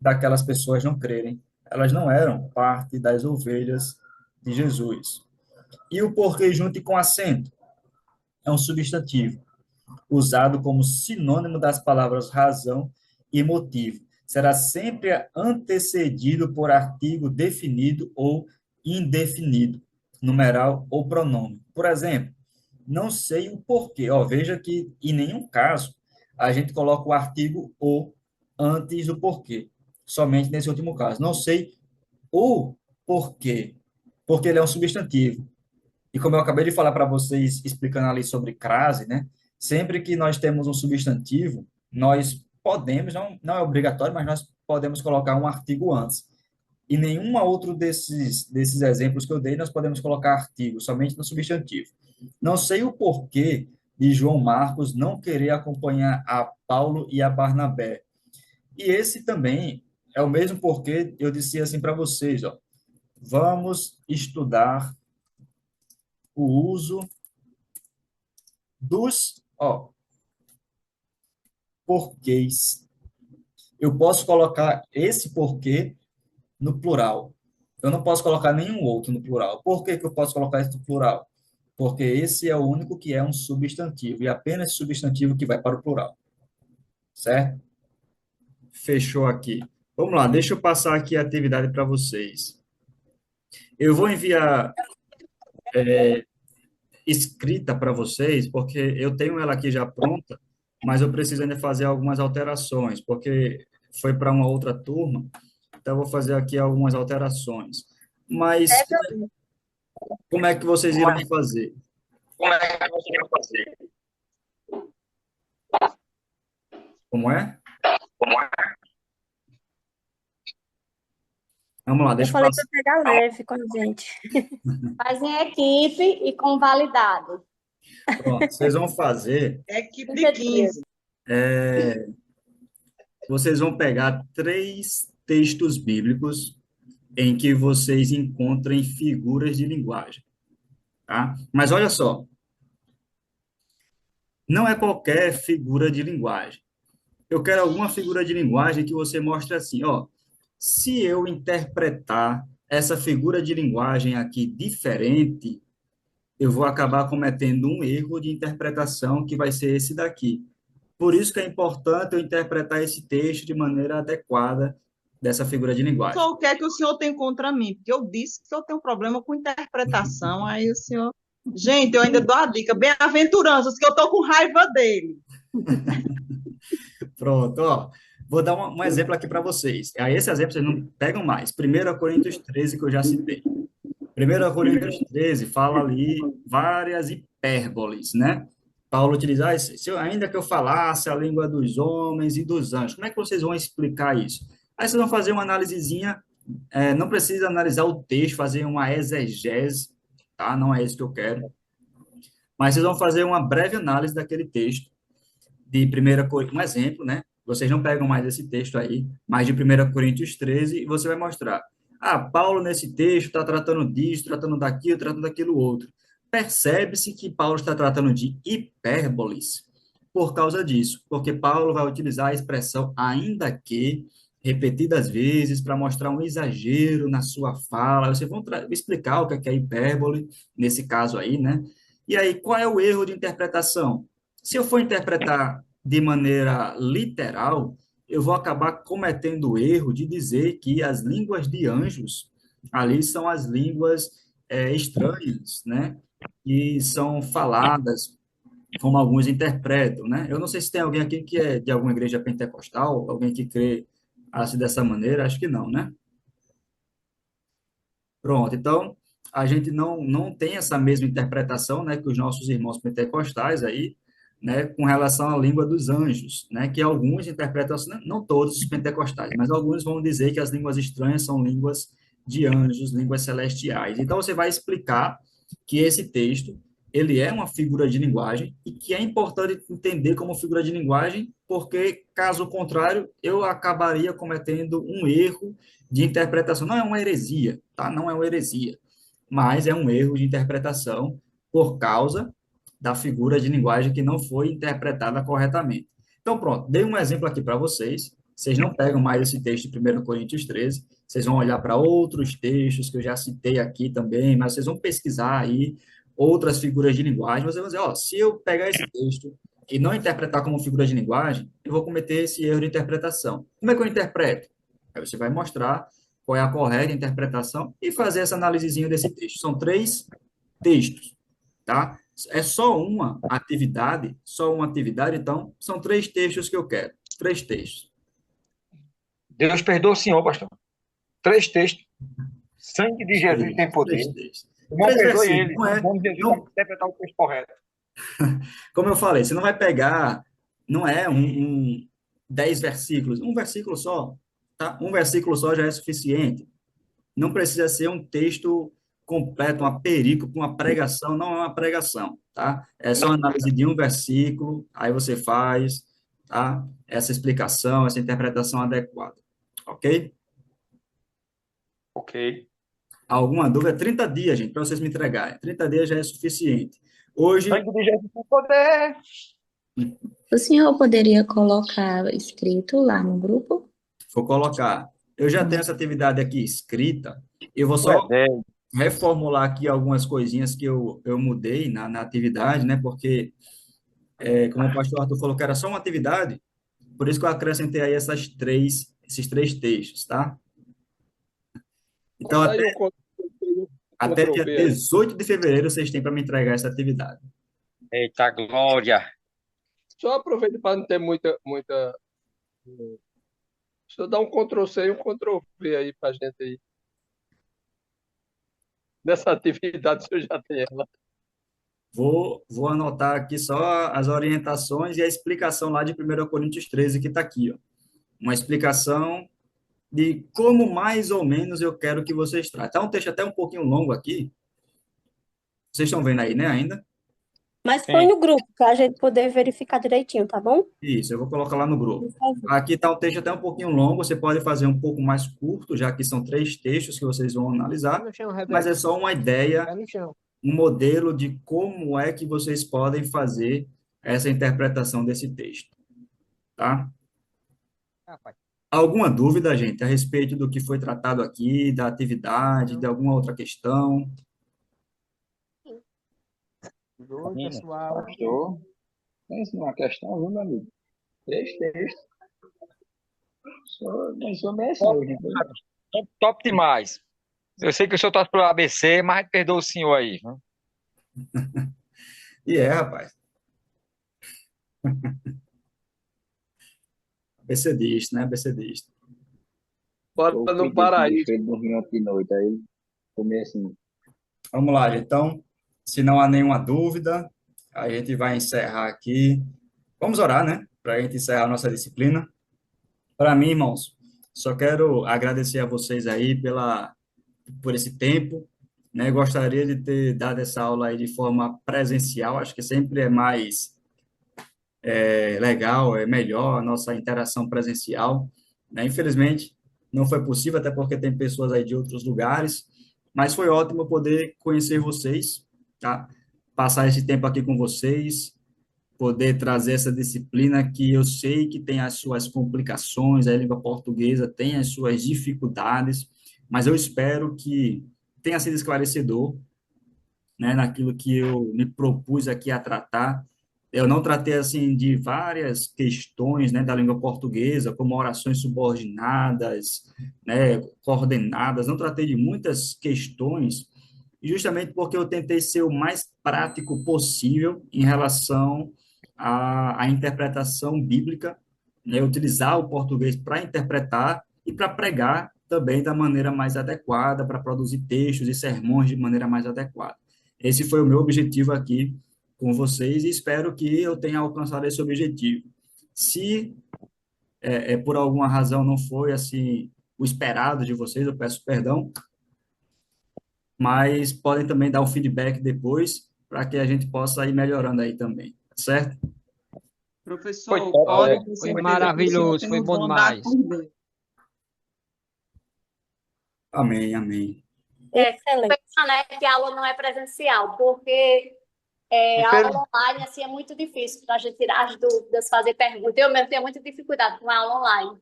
S2: daquelas pessoas não crerem. Elas não eram parte das ovelhas de Jesus. E o porquê junto e com acento é um substantivo, usado como sinônimo das palavras razão e motivo. Será sempre antecedido por artigo definido ou indefinido, numeral ou pronome. Por exemplo, não sei o porquê. Ó, veja que em nenhum caso a gente coloca o artigo o antes do porquê. Somente nesse último caso. Não sei o porquê, porque ele é um substantivo. E como eu acabei de falar para vocês, explicando ali sobre crase, né? Sempre que nós temos um substantivo, nós podemos, não é obrigatório, mas nós podemos colocar um artigo antes. E nenhum outro desses exemplos que eu dei, nós podemos colocar artigo, somente no substantivo. Não sei o porquê de João Marcos não querer acompanhar a Paulo e a Barnabé. E esse também é o mesmo porquê eu disse assim para vocês, ó. Vamos estudar o uso dos, porquês. Eu posso colocar esse porquê no plural. Eu não posso colocar nenhum outro no plural. Por que que eu posso colocar isso no plural? Porque esse é o único que é um substantivo, e apenas substantivo que vai para o plural. Certo? Fechou aqui. Vamos lá, deixa eu passar aqui a atividade para vocês. Eu vou enviar escrita para vocês, porque eu tenho ela aqui já pronta, mas eu preciso ainda fazer algumas alterações, porque foi para uma outra turma, então eu vou fazer aqui algumas alterações. Mas como é que vocês irão fazer? Como é? Vamos lá,
S1: Eu
S2: deixa eu
S1: falei
S2: passar.
S1: para pegar leve com a gente.
S8: Faz em equipe e com validade.
S2: Pronto, vocês vão fazer,
S3: Equipe de 15.
S2: vocês vão pegar 3 textos bíblicos em que vocês encontrem figuras de linguagem, tá? Mas olha só, não é qualquer figura de linguagem. Eu quero alguma figura de linguagem que você mostre assim, ó, se eu interpretar essa figura de linguagem aqui diferente, eu vou acabar cometendo um erro de interpretação que vai ser esse daqui. Por isso que é importante eu interpretar esse texto de maneira adequada dessa figura de linguagem.
S3: Só o que é que o senhor tem contra mim? Porque eu disse que eu tenho problema com interpretação, aí o senhor... Gente, eu ainda dou a dica. Bem-aventuranças, que eu tô com raiva dele.
S2: Pronto, ó. Vou dar um exemplo aqui para vocês. Aí esse exemplo vocês não pegam mais. 1 Coríntios 13, que eu já citei. 1 Coríntios 13 fala ali várias hipérboles, né? Paulo utiliza, ainda que eu falasse a língua dos homens e dos anjos, como é que vocês vão explicar isso? Aí vocês vão fazer uma análisezinha, não precisa analisar o texto, fazer uma exegese, tá? Não é isso que eu quero. Mas vocês vão fazer uma breve análise daquele texto de 1 Coríntios, um exemplo, né? Vocês não pegam mais esse texto aí, mas de 1 Coríntios 13, e você vai mostrar. Ah, Paulo nesse texto está tratando disso, tratando daquilo, tratando daquilo outro. Percebe-se que Paulo está tratando de hipérboles por causa disso, porque Paulo vai utilizar a expressão ainda que repetidas vezes para mostrar um exagero na sua fala. Vocês vão explicar o que é hipérbole nesse caso aí, né? E aí, qual é o erro de interpretação? Se eu for interpretar de maneira literal, eu vou acabar cometendo o erro de dizer que as línguas de anjos ali são as línguas estranhas, né? Que são faladas como alguns interpretam, né? Eu não sei se tem alguém aqui que é de alguma igreja pentecostal, alguém que crê assim dessa maneira, acho que não, né? Pronto, então a gente não tem essa mesma interpretação, né, que os nossos irmãos pentecostais aí, né, com relação à língua dos anjos, né, que alguns interpretam, assim, não todos os pentecostais, mas alguns vão dizer que as línguas estranhas são línguas de anjos, línguas celestiais. Então você vai explicar que esse texto ele é uma figura de linguagem e que é importante entender como figura de linguagem, porque caso contrário eu acabaria cometendo um erro de interpretação. Não é uma heresia, tá? Não é uma heresia, mas é um erro de interpretação por causa da figura de linguagem que não foi interpretada corretamente. Então, pronto, dei um exemplo aqui para vocês. Vocês não pegam mais esse texto de 1 Coríntios 13, vocês vão olhar para outros textos que eu já citei aqui também, mas vocês vão pesquisar aí outras figuras de linguagem. Vocês vão dizer, ó, se eu pegar esse texto e não interpretar como figura de linguagem, eu vou cometer esse erro de interpretação. Como é que eu interpreto? Aí você vai mostrar qual é a correta interpretação e fazer essa análisezinha desse texto. São 3 textos, tá? É só uma atividade, então são 3 textos que eu quero. 3 textos.
S5: Deus perdoa o Senhor, pastor. 3 textos. Sangue de Jesus tem poder.
S2: 3 textos.
S5: Não
S2: 3
S5: perdoe
S2: versículos,
S5: ele.
S2: não é?
S5: Vamos Jesus
S2: Não,
S5: vai interpretar o texto correto.
S2: como eu falei, você não vai pegar, não é 10 versículos, um versículo só, tá? Um versículo só já é suficiente. Não precisa ser um texto completo, uma perícope, uma pregação, não é uma pregação, tá? É só uma análise de um versículo, aí você faz, tá? Essa explicação, essa interpretação adequada, ok?
S5: Ok.
S2: Alguma dúvida? 30 dias, gente, para vocês me entregarem. 30 dias já é suficiente. Hoje,
S5: Sangue de Jesus tem poder.
S9: O senhor poderia colocar escrito lá no grupo?
S2: vou colocar, eu já tenho essa atividade aqui escrita, eu vou só reformular aqui algumas coisinhas que eu mudei na atividade, né? Porque, como o pastor Arthur falou que era só uma atividade, por isso que eu acrescentei aí esses 3 textos, tá? Então,
S10: Aí eu
S2: até dia
S10: Ctrl+V aí.
S2: 18 de fevereiro, vocês têm para me entregar essa atividade.
S5: Eita glória.
S10: Só aproveita para não ter muita. Deixa eu dar um Ctrl+C e um Ctrl+V aí para gente aí. Nessa atividade, se eu já tenho ela.
S2: Vou anotar aqui só as orientações e a explicação lá de 1 Coríntios 13, que está aqui, ó. Uma explicação de como mais ou menos eu quero que vocês tratem. É um texto até um pouquinho longo aqui. Vocês estão vendo aí, né, ainda?
S1: Mas põe
S5: Sim.
S1: no grupo para a gente poder verificar direitinho, tá bom?
S2: Isso, eu vou colocar lá no grupo.
S1: Por favor.
S2: Aqui está o texto até um pouquinho longo, você pode fazer um pouco mais curto, já que são 3 textos que vocês vão analisar,
S6: No chão, Rebeca.
S2: mas é só uma ideia,
S6: Pé no chão.
S2: um modelo de como é que vocês podem fazer essa interpretação desse texto, tá?
S6: Rapaz.
S2: Alguma dúvida, gente, a respeito do que foi tratado aqui, da atividade, de alguma outra questão?
S6: Oi, pessoal.
S5: Pastor. Pensa numa questão, viu, meu amigo? 3 textos. Sou mestre, né? Top demais. Eu sei que o senhor torce pro ABC, mas perdoa o senhor aí. Viu?
S2: E é, rapaz, ABCdista, né? ABCdista.
S10: Bora
S5: Eu
S10: no
S5: cuidei com o bicho,
S10: paraíso.
S5: ele dormiu ontem de noite, aí comi assim.
S2: Vamos lá, gente. Então, se não há nenhuma dúvida, a gente vai encerrar aqui. Vamos orar, né? Para a gente encerrar a nossa disciplina. Para mim, irmãos, só quero agradecer a vocês aí por esse tempo, né? Gostaria de ter dado essa aula aí de forma presencial, acho que sempre é mais legal, é melhor a nossa interação presencial, né? Infelizmente, não foi possível, até porque tem pessoas aí de outros lugares, mas foi ótimo poder conhecer vocês, tá? Passar esse tempo aqui com vocês, poder trazer essa disciplina que eu sei que tem as suas complicações, a língua portuguesa tem as suas dificuldades, mas eu espero que tenha sido esclarecedor, né, naquilo que eu me propus aqui a tratar. Eu não tratei, assim, de várias questões, né, da língua portuguesa, como orações subordinadas, né, coordenadas, não tratei de muitas questões, justamente porque eu tentei ser o mais prático possível em relação à interpretação bíblica, né, utilizar o português para interpretar e para pregar também da maneira mais adequada, para produzir textos e sermões de maneira mais adequada. Esse foi o meu objetivo aqui com vocês e espero que eu tenha alcançado esse objetivo. Se por alguma razão não foi assim o esperado de vocês, eu peço perdão, mas podem também dar um feedback depois para que a gente possa ir melhorando aí também, tá certo?
S5: Foi
S3: Professor,
S5: top,
S3: pode ter
S6: Foi
S3: certeza que o senhor
S6: maravilhoso,
S3: tem
S6: foi
S3: o
S6: bom
S3: dom dado
S6: demais.
S3: por Deus.
S2: Amém, amém.
S1: Excelente.
S8: Né, que a aula não é presencial, porque a
S10: Infeliz-
S8: aula online assim, é muito difícil para a gente tirar as dúvidas, fazer perguntas. Eu mesmo tenho muita dificuldade com a aula online.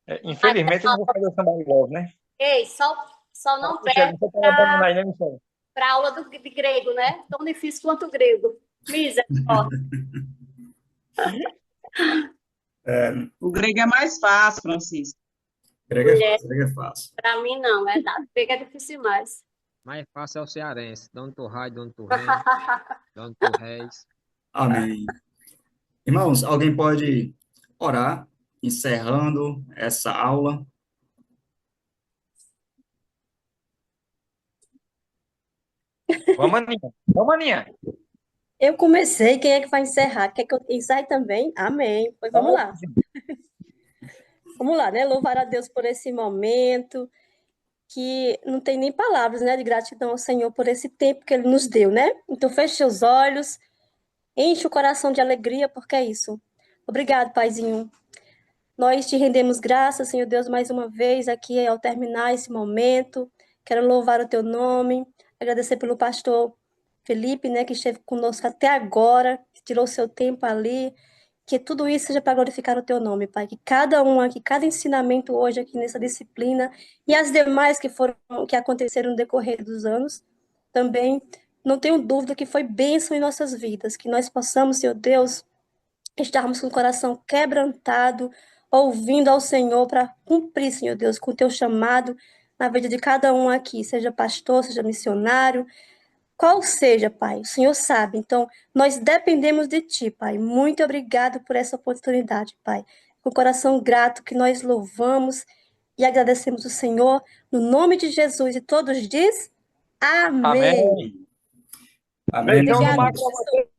S8: Mas,
S5: Infelizmente, eu não vou fazer o samba de novo, né?
S8: ei, só não
S5: Michel,
S8: perde
S5: você tá trabalhando aí, né, Michel?
S8: para a aula de grego, né? Tão difícil quanto o grego. Misericórdia.
S3: O grego é mais fácil, Francisco.
S2: Grego é
S8: Mulher,
S2: fácil, grego é fácil.
S8: para mim não, é nada. Grego é difícil demais.
S6: Mais fácil é o cearense. Dono tu rai, dono tu rei, dono tu réis.
S2: Amém. Irmãos, alguém pode orar, encerrando essa aula?
S5: Vamos, Aninha. Vamos, Aninha.
S1: Eu comecei, quem é que vai encerrar? Quer que eu encerre também? Amém. Pois vamos lá. Vamos lá, né? Louvar a Deus por esse momento, que não tem nem palavras, né, de gratidão ao Senhor por esse tempo que Ele nos deu, né? Então, feche os olhos, enche o coração de alegria, porque é isso. Obrigado, Paizinho. Nós te rendemos graças, Senhor Deus, mais uma vez aqui ao terminar esse momento. Quero louvar o teu nome, agradecer pelo pastor Felipe, né, que esteve conosco até agora, que tirou seu tempo ali. Que tudo isso seja para glorificar o teu nome, Pai. Que cada um aqui, cada ensinamento hoje aqui nessa disciplina e as demais que aconteceram no decorrer dos anos, também não tenho dúvida que foi bênção em nossas vidas. Que nós possamos, Senhor Deus, estarmos com o coração quebrantado, ouvindo ao Senhor para cumprir, Senhor Deus, com o teu chamado na vida de cada um aqui, seja pastor, seja missionário, qual seja, Pai, o Senhor sabe. Então, nós dependemos de Ti, Pai. Muito obrigado por essa oportunidade, Pai. Com o coração grato que nós louvamos e agradecemos o Senhor, no nome de Jesus. E todos diz amém.
S5: Amém.
S2: Amém, meus
S5: Beijão no
S1: Obrigada,
S5: mar
S2: irmãos.
S5: pra
S1: professor.
S5: você.